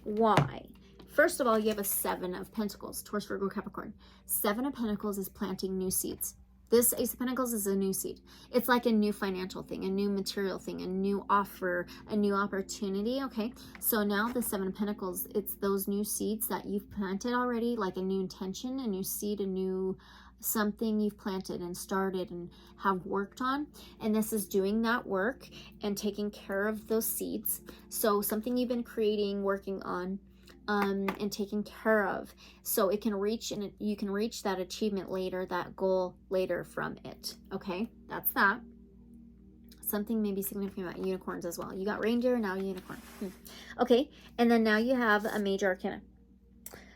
Why? First of all, you have a 7 of Pentacles, Taurus, Virgo, Capricorn. 7 of Pentacles is planting new seeds. This Ace of Pentacles is a new seed. It's like a new financial thing, a new material thing, a new offer, a new opportunity, okay? So now the 7 of Pentacles, it's those new seeds that you've planted already, like a new intention, a new seed, a new something you've planted and started and have worked on. And this is doing that work and taking care of those seeds. So something you've been creating, working on, and taking care of, so it can reach, and you can reach that achievement later, that goal later from it. Okay, that's that. Something maybe significant about unicorns as well. You got reindeer, now unicorn. Okay, and then now you have a major arcana.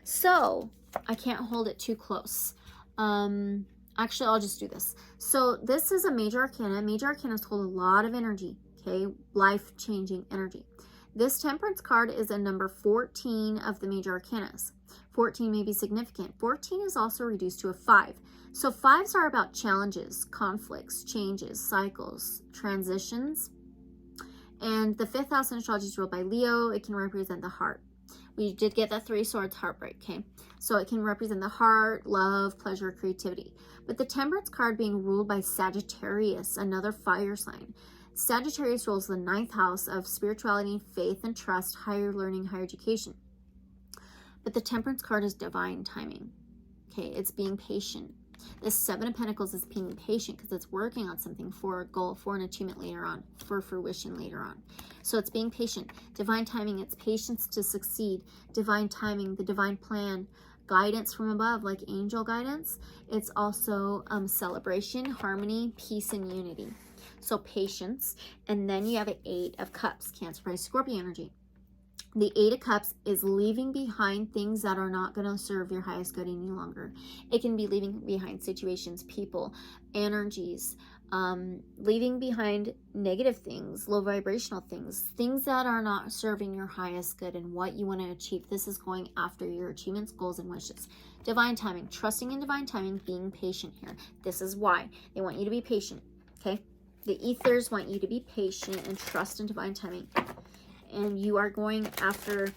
So I can't hold it too close. Actually, I'll just do this. So this is a major arcana. Major arcanas hold a lot of energy. Okay, life-changing energy. This Temperance card is a number 14 of the major arcanas. 14 may be significant. 14 is also reduced to a 5. So 5s are about challenges, conflicts, changes, cycles, transitions. And the 5th house in astrology is ruled by Leo. It can represent the heart. We did get that 3 swords, heartbreak, okay? So it can represent the heart, love, pleasure, creativity. But the Temperance card being ruled by Sagittarius, another fire sign. Sagittarius rules the 9th house of spirituality, faith, and trust, higher learning, higher education. But the Temperance card is divine timing. Okay, it's being patient. The 7 of Pentacles is being patient because it's working on something for a goal, for an achievement later on, for fruition later on. So it's being patient. Divine timing, it's patience to succeed. Divine timing, the divine plan, guidance from above, like angel guidance. It's also celebration, harmony, peace, and unity. So patience. And then you have an 8 of Cups, Cancer, Pisces, Scorpio energy. The 8 of Cups is leaving behind things that are not going to serve your highest good any longer. It can be leaving behind situations, people, energies, leaving behind negative things, low vibrational things, things that are not serving your highest good and what you want to achieve. This is going after your achievements, goals, and wishes. Divine timing, trusting in divine timing, being patient here. This is why they want you to be patient, okay? The ethers want you to be patient and trust in divine timing. And you are going after,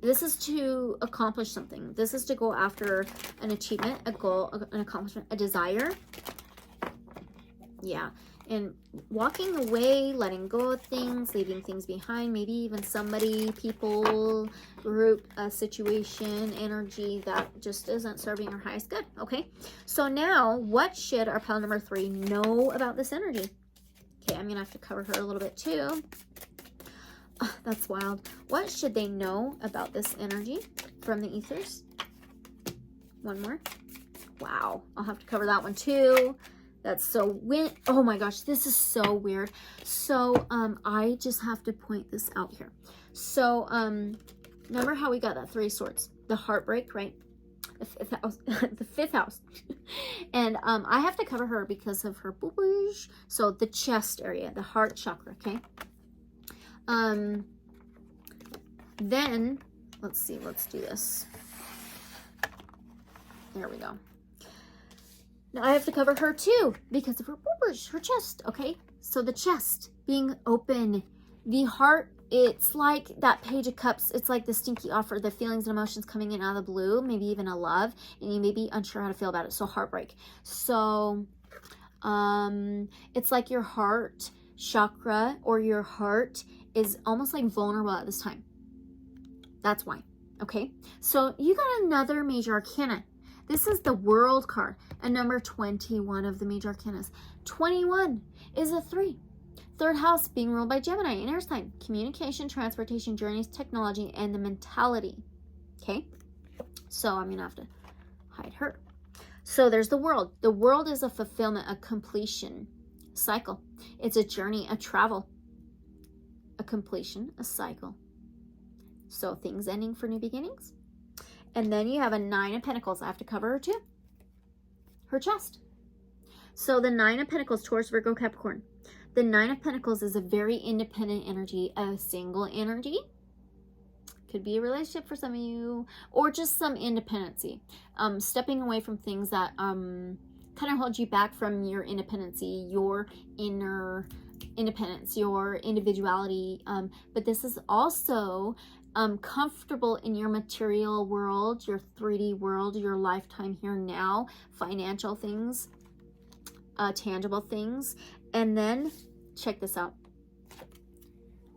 this is to accomplish something. This is to go after an achievement, a goal, an accomplishment, a desire. Yeah. And walking away, letting go of things, leaving things behind, maybe even somebody, people, group, a situation, energy that just isn't serving your highest good. Okay. So now what should our pile number 3 know about this energy? Okay. I'm going to have to cover her a little bit too. Oh, that's wild. What should they know about this energy from the ethers? One more. Wow. I'll have to cover that one too. That's so weird. Oh my gosh, this is so weird. So I just have to point this out here. So remember how we got that 3 swords? The heartbreak, right? The 5th house. The 5th house. And I have to cover her because of her boobish. So the chest area, the heart chakra, okay? Then let's see, let's do this. There we go. Now I have to cover her too because of her boobers, her chest, okay? So the chest being open, the heart, it's like that Page of Cups. It's like the stinky offer, the feelings and emotions coming in out of the blue, maybe even a love, and you may be unsure how to feel about it. So heartbreak. So it's like your heart chakra or your heart is almost like vulnerable at this time. That's why. Okay. So you got another major arcana. This is the World card, a number 21 of the major arcanas. 21 is a 3. 3rd house being ruled by Gemini, an air sign. Communication, transportation, journeys, technology, and the mentality. Okay. So I'm going to have to hide her. So there's the World. The World is a fulfillment, a completion, cycle. It's a journey, a travel, a completion, a cycle. So things ending for new beginnings. And then you have a 9 of Pentacles. I have to cover her too. Her chest. So the 9 of Pentacles, Taurus, Virgo, Capricorn. The 9 of Pentacles is a very independent energy, a single energy. could be a relationship for some of you, or just some independency. Stepping away from things that kind of hold you back from your independency, your inner independence, your individuality. But this is also comfortable in your material world, your 3D world, your lifetime here now, financial things, tangible things. And then check this out.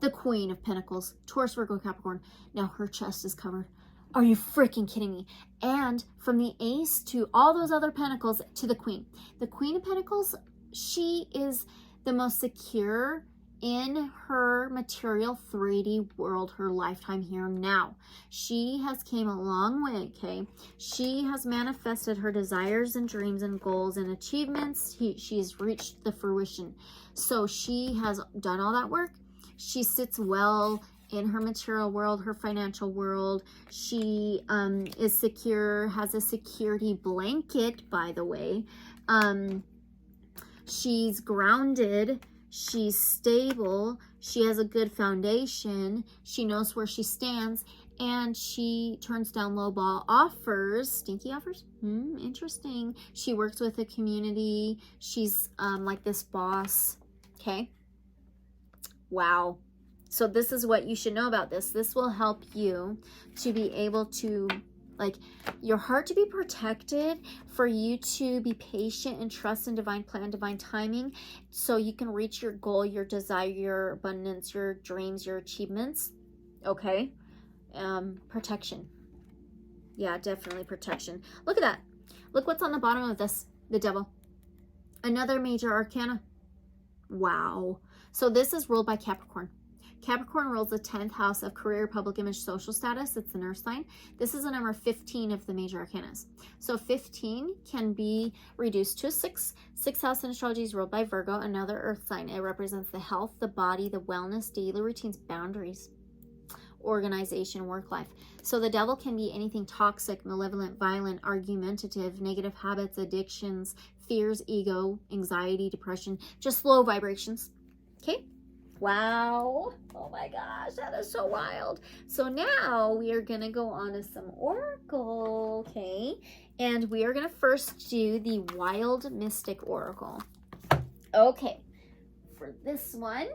The Queen of Pentacles, Taurus, Virgo, Capricorn. Now her chest is covered. Are you freaking kidding me? And from the Ace to all those other Pentacles to the Queen. The Queen of Pentacles, she is the most secure in her material 3D world, her lifetime here now. She has came a long way, okay? She has manifested her desires and dreams and goals and achievements. She's reached the fruition. So she has done all that work. She sits well in her material world, her financial world. She is secure, has a security blanket, by the way. She's grounded. She's stable. She has a good foundation. She knows where she stands. And she turns down lowball offers. Stinky offers? Interesting. She works with a community. She's like this boss. Okay. Wow. So this is what you should know about this. This will help you to be able to, like, your heart to be protected, for you to be patient and trust in divine plan, divine timing, so you can reach your goal, your desire, your abundance, your dreams, your achievements. Okay. Protection. Yeah, definitely protection. Look at that. Look what's on the bottom of this. The Devil. Another major arcana. Wow. So this is ruled by Capricorn. Capricorn rules the 10th house of career, public image, social status. It's the nurse sign. This is the number 15 of the major arcanas. So 15 can be reduced to a 6. 6th house in astrology is ruled by Virgo, another earth sign. It represents the health, the body, the wellness, daily routines, boundaries, organization, work life. So the Devil can be anything toxic, malevolent, violent, argumentative, negative habits, addictions, fears, ego, anxiety, depression, just low vibrations. Okay. Wow. Oh my gosh, that is so wild. So now we are going to go on to some oracle, okay? And we are going to first do the Wild Mystic Oracle. Okay. For this one,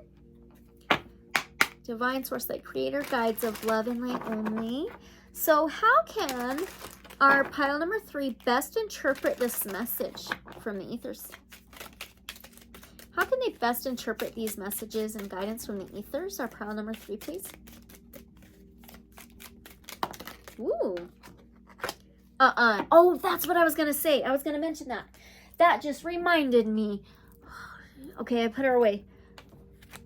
Divine Source Light Creator, Guides of Love and Light Only. So how can our pile number 3 best interpret this message from the Aethers? How can they best interpret these messages and guidance from the Aethers? Our pile number 3, please. Ooh. Oh, that's what I was going to say. I was going to mention that. That just reminded me. Okay, I put her away.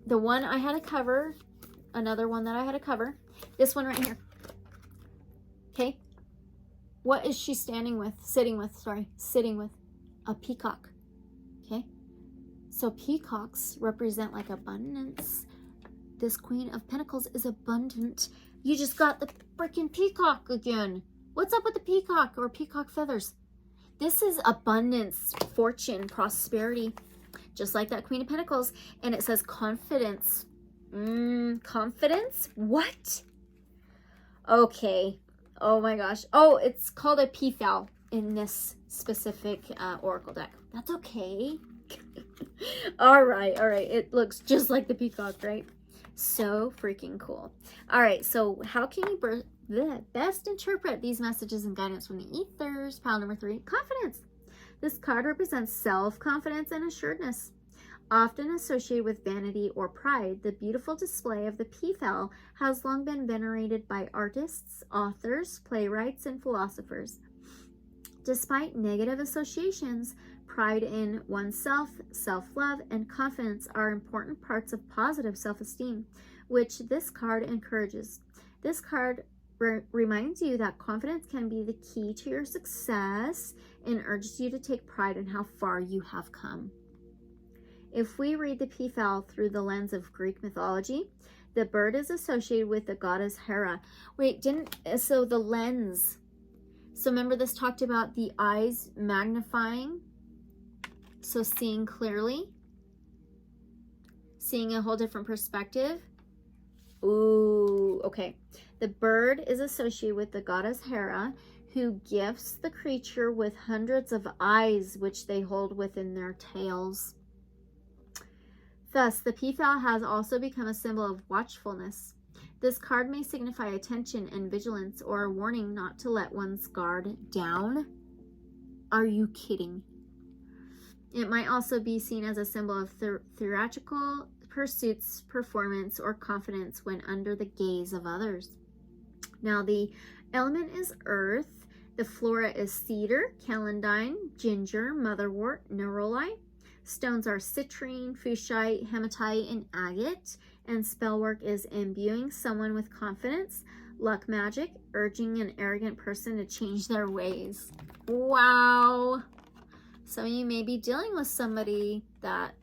The one I had to cover. Another one that I had to cover. This one right here. Okay. What is she sitting with? Sitting with a peacock. Okay. So peacocks represent like abundance. This Queen of Pentacles is abundant. You just got the freaking peacock again. What's up with the peacock or peacock feathers? This is abundance, fortune, prosperity, just like that Queen of Pentacles. And it says confidence. Confidence? What? Okay. Oh my gosh. Oh, it's called a peafowl in this specific oracle deck. That's okay. all right. It looks just like the peacock, right? So freaking cool. All right. So how can you best interpret these messages and guidance from the Aethers? Pile number 3, confidence. This card represents self-confidence and assuredness. Often associated with vanity or pride, the beautiful display of the peafowl has long been venerated by artists, authors, playwrights, and philosophers. Despite negative associations, pride in oneself, self-love, and confidence are important parts of positive self-esteem, which this card encourages. This card reminds you that confidence can be the key to your success and urges you to take pride in how far you have come. If we read the peafowl through the lens of Greek mythology, the bird is associated with the goddess Hera. Wait, so the lens. So remember this talked about the eyes magnifying. So seeing clearly. Seeing a whole different perspective. Ooh, Okay. The bird is associated with the goddess Hera, who gifts the creature with hundreds of eyes, which they hold within their tails. Thus, the peafowl has also become a symbol of watchfulness. This card may signify attention and vigilance, or a warning not to let one's guard down. Are you kidding? It might also be seen as a symbol of theatrical pursuits, performance, or confidence when under the gaze of others. Now, the element is earth. The flora is cedar, celandine, ginger, motherwort, neroli. Stones are citrine, fuchsite, hematite, and agate. And spellwork is imbuing someone with confidence, luck magic, urging an arrogant person to change their ways. Wow. Some of you may be dealing with somebody that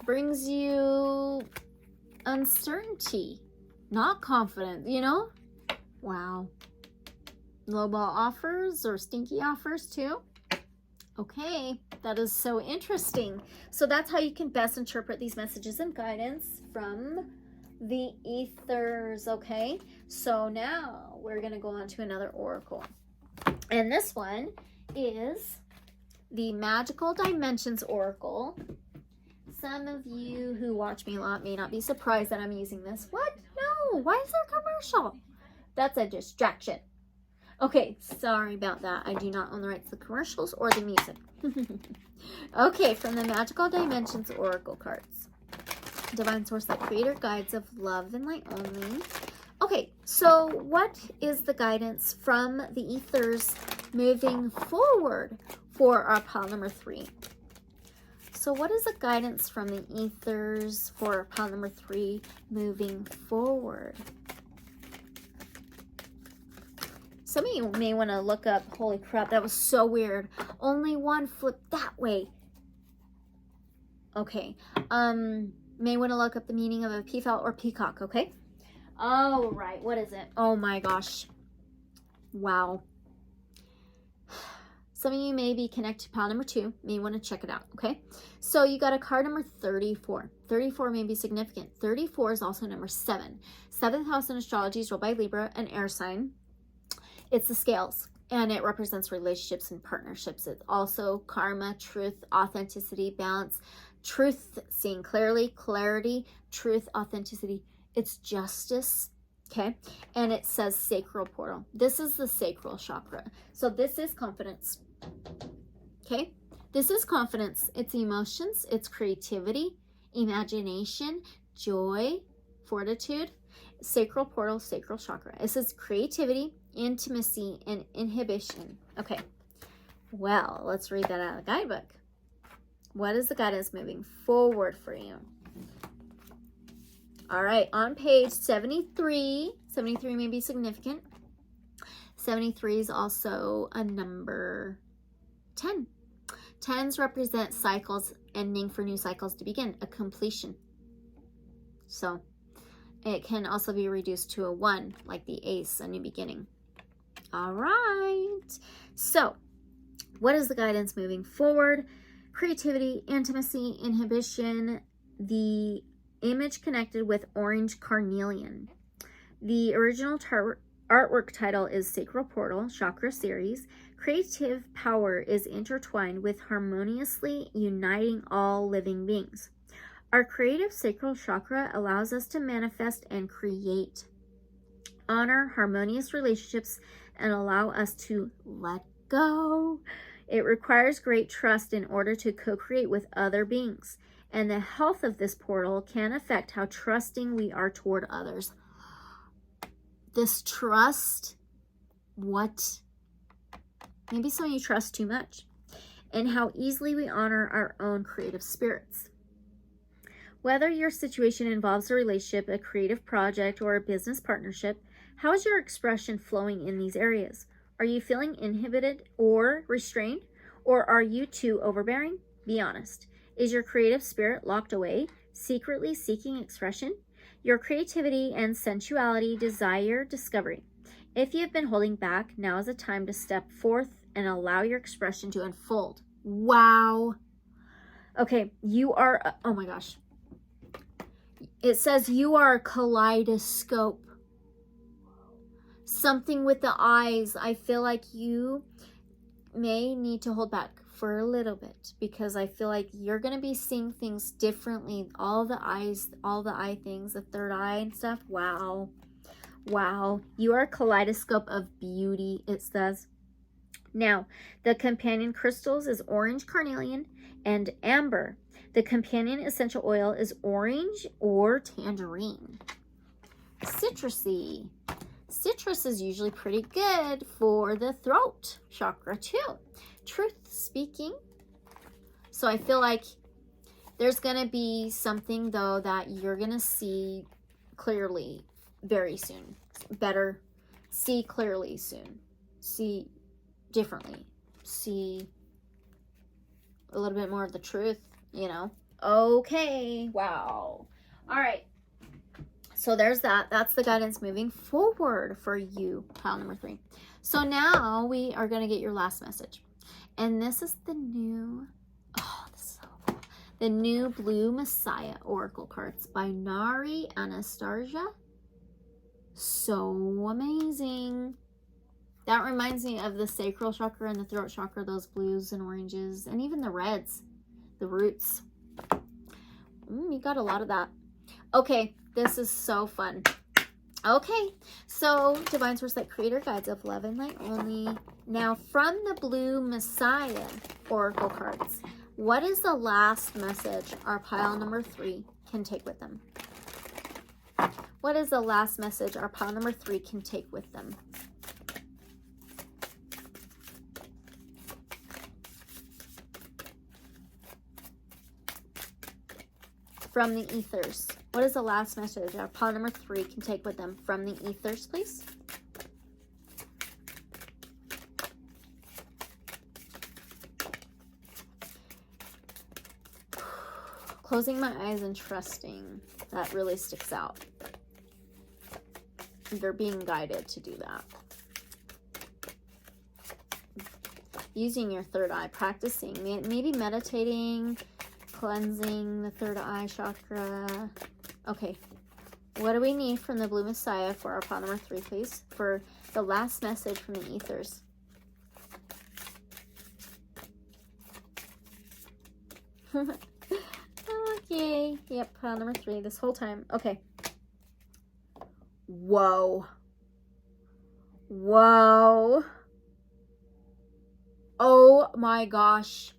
brings you uncertainty, not confidence, you know? Wow. Lowball offers or stinky offers too. Okay, that is so interesting. So that's how you can best interpret these messages and guidance from the ethers, okay? So now we're going to go on to another oracle. And this one is the Magical Dimensions Oracle. Some of you who watch me a lot may not be surprised that I'm using this. What? No, why is there a commercial? That's a distraction. Okay, sorry about that. I do not own the rights to the commercials or the music. Okay, from the Magical Dimensions Oracle cards. Divine Source, the Creator, guides of love and light only. Okay, so what is the guidance from the ethers moving forward for our pile number 3? So what is the guidance from the ethers for pile number 3 moving forward? Some of you may want to look up, holy crap, that was so weird. Only one flipped that way. Okay, may want to look up the meaning of a peafowl or peacock, okay? Oh, right, what is it? Oh my gosh. Wow. Some of you may be connected to pile number 2, may want to check it out, okay? So you got a card number 34. 34 may be significant. 34 is also number 7. 7th house in astrology is ruled by Libra, an air sign. It's the scales, and it represents relationships and partnerships. It's also karma, truth, authenticity, balance, truth, seeing clearly, clarity, truth, authenticity. It's justice, okay? And it says sacral portal. This is the sacral chakra. So this is confidence, okay? This is confidence. It's emotions, it's creativity, imagination, joy, fortitude, sacral portal, sacral chakra. It says creativity, intimacy, and inhibition. Okay, well, let's read that out of the guidebook. What is the guidance moving forward for you? All right, on page 73, 73 may be significant. 73 is also a number 10. 10s represent cycles, ending for new cycles to begin, a completion. So it can also be reduced to a 1, like the ace, a new beginning. All right, so what is the guidance moving forward? Creativity, intimacy, inhibition, the image connected with orange carnelian. The original artwork title is Sacral Portal, Chakra Series. Creative power is intertwined with harmoniously uniting all living beings. Our creative sacral chakra allows us to manifest and create, honor harmonious relationships, and allow us to let go. It requires great trust in order to co-create with other beings, and the health of this portal can affect how trusting we are toward others. This trust, what? Maybe some of you trust too much, and how easily we honor our own creative spirits. Whether your situation involves a relationship, a creative project, or a business partnership, how is your expression flowing in these areas? Are you feeling inhibited or restrained? Or are you too overbearing? Be honest. Is your creative spirit locked away, secretly seeking expression? Your creativity and sensuality desire discovery. If you have been holding back, now is the time to step forth and allow your expression to unfold. Wow. Okay, you are, oh my gosh. It says you are a kaleidoscope. Something with the eyes. I feel like you may need to hold back for a little bit, because I feel like you're going to be seeing things differently. All the eyes, all the eye things, the third eye and stuff. Wow. Wow. You are a kaleidoscope of beauty, it says. Now, the companion crystals is orange carnelian and amber. The companion essential oil is orange or tangerine. Citrusy. Citrus is usually pretty good for the throat chakra too. Truth speaking. So I feel like there's going to be something though that you're going to see clearly very soon. Better. See clearly soon. See differently. See a little bit more of the truth, you know. Okay. Wow. All right. So there's that. That's the guidance moving forward for you, pile number 3. So now we are going to get your last message. And this is the new, oh, this is so cool. The new Blue Messiah Oracle cards by Nari Anastasia. So amazing. That reminds me of the sacral chakra and the throat chakra, those blues and oranges, and even the reds, the roots. You got a lot of that. Okay, this is so fun. Okay, so Divine Source Light Creator Guides of Love and Light Only. Now, from the Blue Messiah Oracle cards, what is the last message our pile number 3 can take with them? What is the last message our pile number 3 can take with them? From the Aethers. What is the last message our pile number 3 can take with them from the Aethers, please? Closing my eyes and trusting. That really sticks out. You're being guided to do that. Using your third eye, practicing, maybe meditating, cleansing the third eye chakra. Okay, what do we need from the Blue Messiah for our pile number 3, please? For the last message from the Aethers. Okay, yep, pile number 3 this whole time. Okay. Whoa. Whoa. Oh my gosh.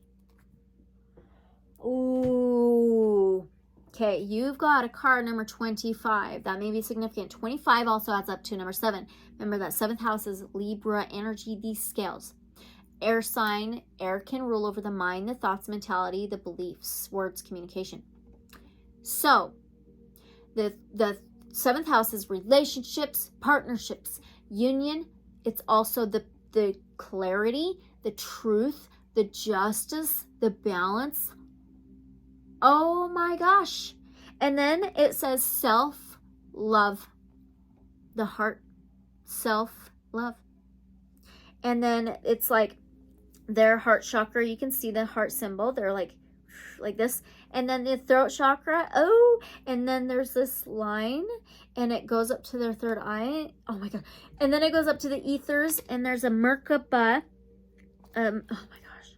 Ooh. Okay, you've got a card number 25. That may be significant. 25 also adds up to number 7. Remember that 7th house is Libra energy, these scales. Air sign. Air can rule over the mind, the thoughts, mentality, the beliefs, words, communication. So, the 7th house is relationships, partnerships, union. It's also the clarity, the truth, the justice, the balance. Oh my gosh. And then it says self-love. The heart, self-love. And then it's like their heart chakra. You can see the heart symbol. They're like this. And then the throat chakra. Oh, and then there's this line and it goes up to their third eye. Oh my God. And then it goes up to the Aethers and there's a Merkaba. Oh my gosh.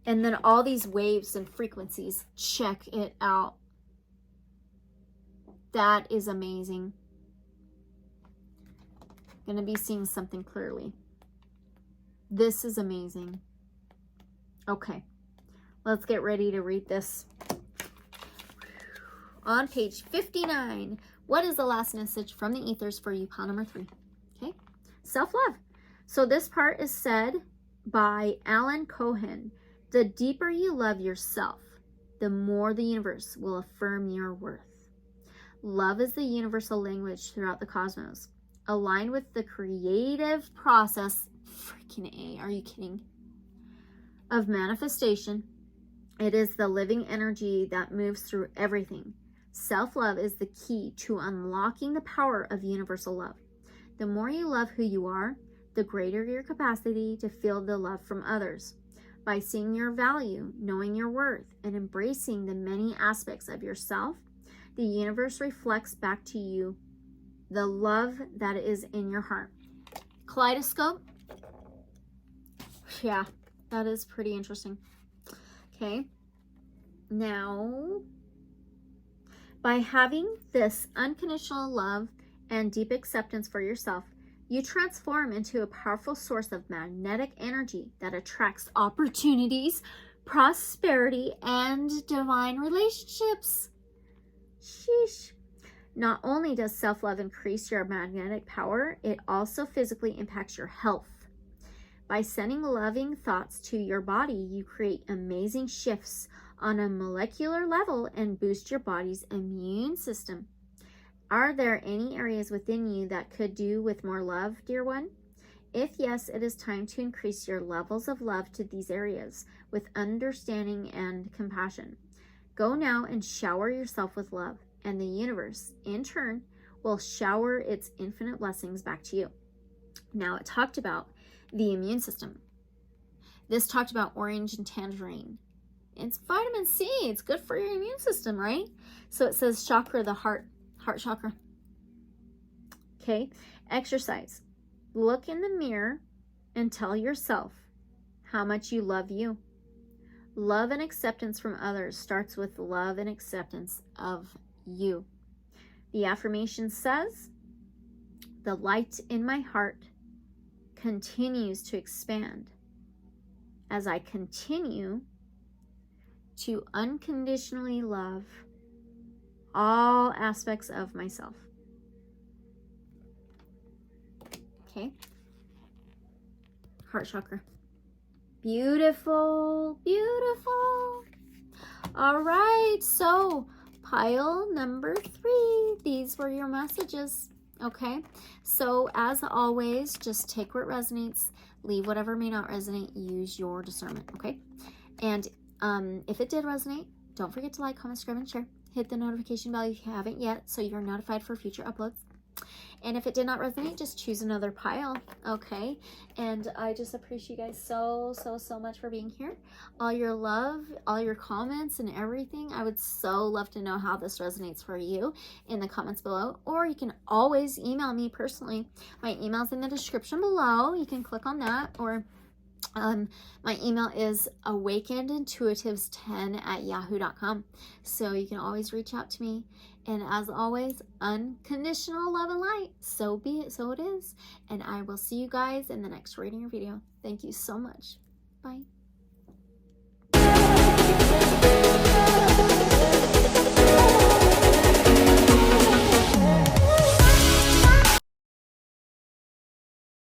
And then all these waves and frequencies. Check it out. That is amazing. Going to be seeing something clearly. This is amazing. Okay. Let's get ready to read this. On page 59, what is the last message from the Aethers for you, pile number 3? Okay. Self-love. So this part is said by Alan Cohen. The deeper you love yourself, the more the universe will affirm your worth. Love is the universal language throughout the cosmos. Aligned with the creative process, freaking A, are you kidding? Of manifestation, it is the living energy that moves through everything. Self-love is the key to unlocking the power of universal love. The more you love who you are, the greater your capacity to feel the love from others. By seeing your value, knowing your worth, and embracing the many aspects of yourself, the universe reflects back to you the love that is in your heart. Kaleidoscope. Yeah, that is pretty interesting. Okay. Now, by having this unconditional love and deep acceptance for yourself, you transform into a powerful source of magnetic energy that attracts opportunities, prosperity, and divine relationships. Sheesh. Not only does self-love increase your magnetic power, it also physically impacts your health. By sending loving thoughts to your body, you create amazing shifts on a molecular level and boost your body's immune system. Are there any areas within you that could do with more love, dear one? If yes, it is time to increase your levels of love to these areas with understanding and compassion. Go now and shower yourself with love, and the universe, in turn, will shower its infinite blessings back to you. Now, it talked about the immune system. This talked about orange and tangerine. It's vitamin C. It's good for your immune system, right? So it says chakra, the heart chakra. Okay, exercise. Look in the mirror and tell yourself how much you love you. Love and acceptance from others starts with love and acceptance of you. The affirmation says, the light in my heart continues to expand as I continue to unconditionally love all aspects of myself. Okay. Heart chakra. Beautiful, beautiful. All right, so pile number 3. These were your messages. Okay, so as always, just take what resonates, leave whatever may not resonate, use your discernment. Okay, and if it did resonate, don't forget to like, comment, subscribe, and share. Hit the notification bell if you haven't yet, so you're notified for future uploads. And if it did not resonate, just choose another pile, okay? And I just appreciate you guys so much for being here. All your love, all your comments and everything. I would so love to know how this resonates for you in the comments below. Or you can always email me personally. My email's in the description below. You can click on that. Or my email is awakenedintuitives10@yahoo.com. So you can always reach out to me. And as always, unconditional love and light. So be it, so it is. And I will see you guys in the next reading or video. Thank you so much. Bye.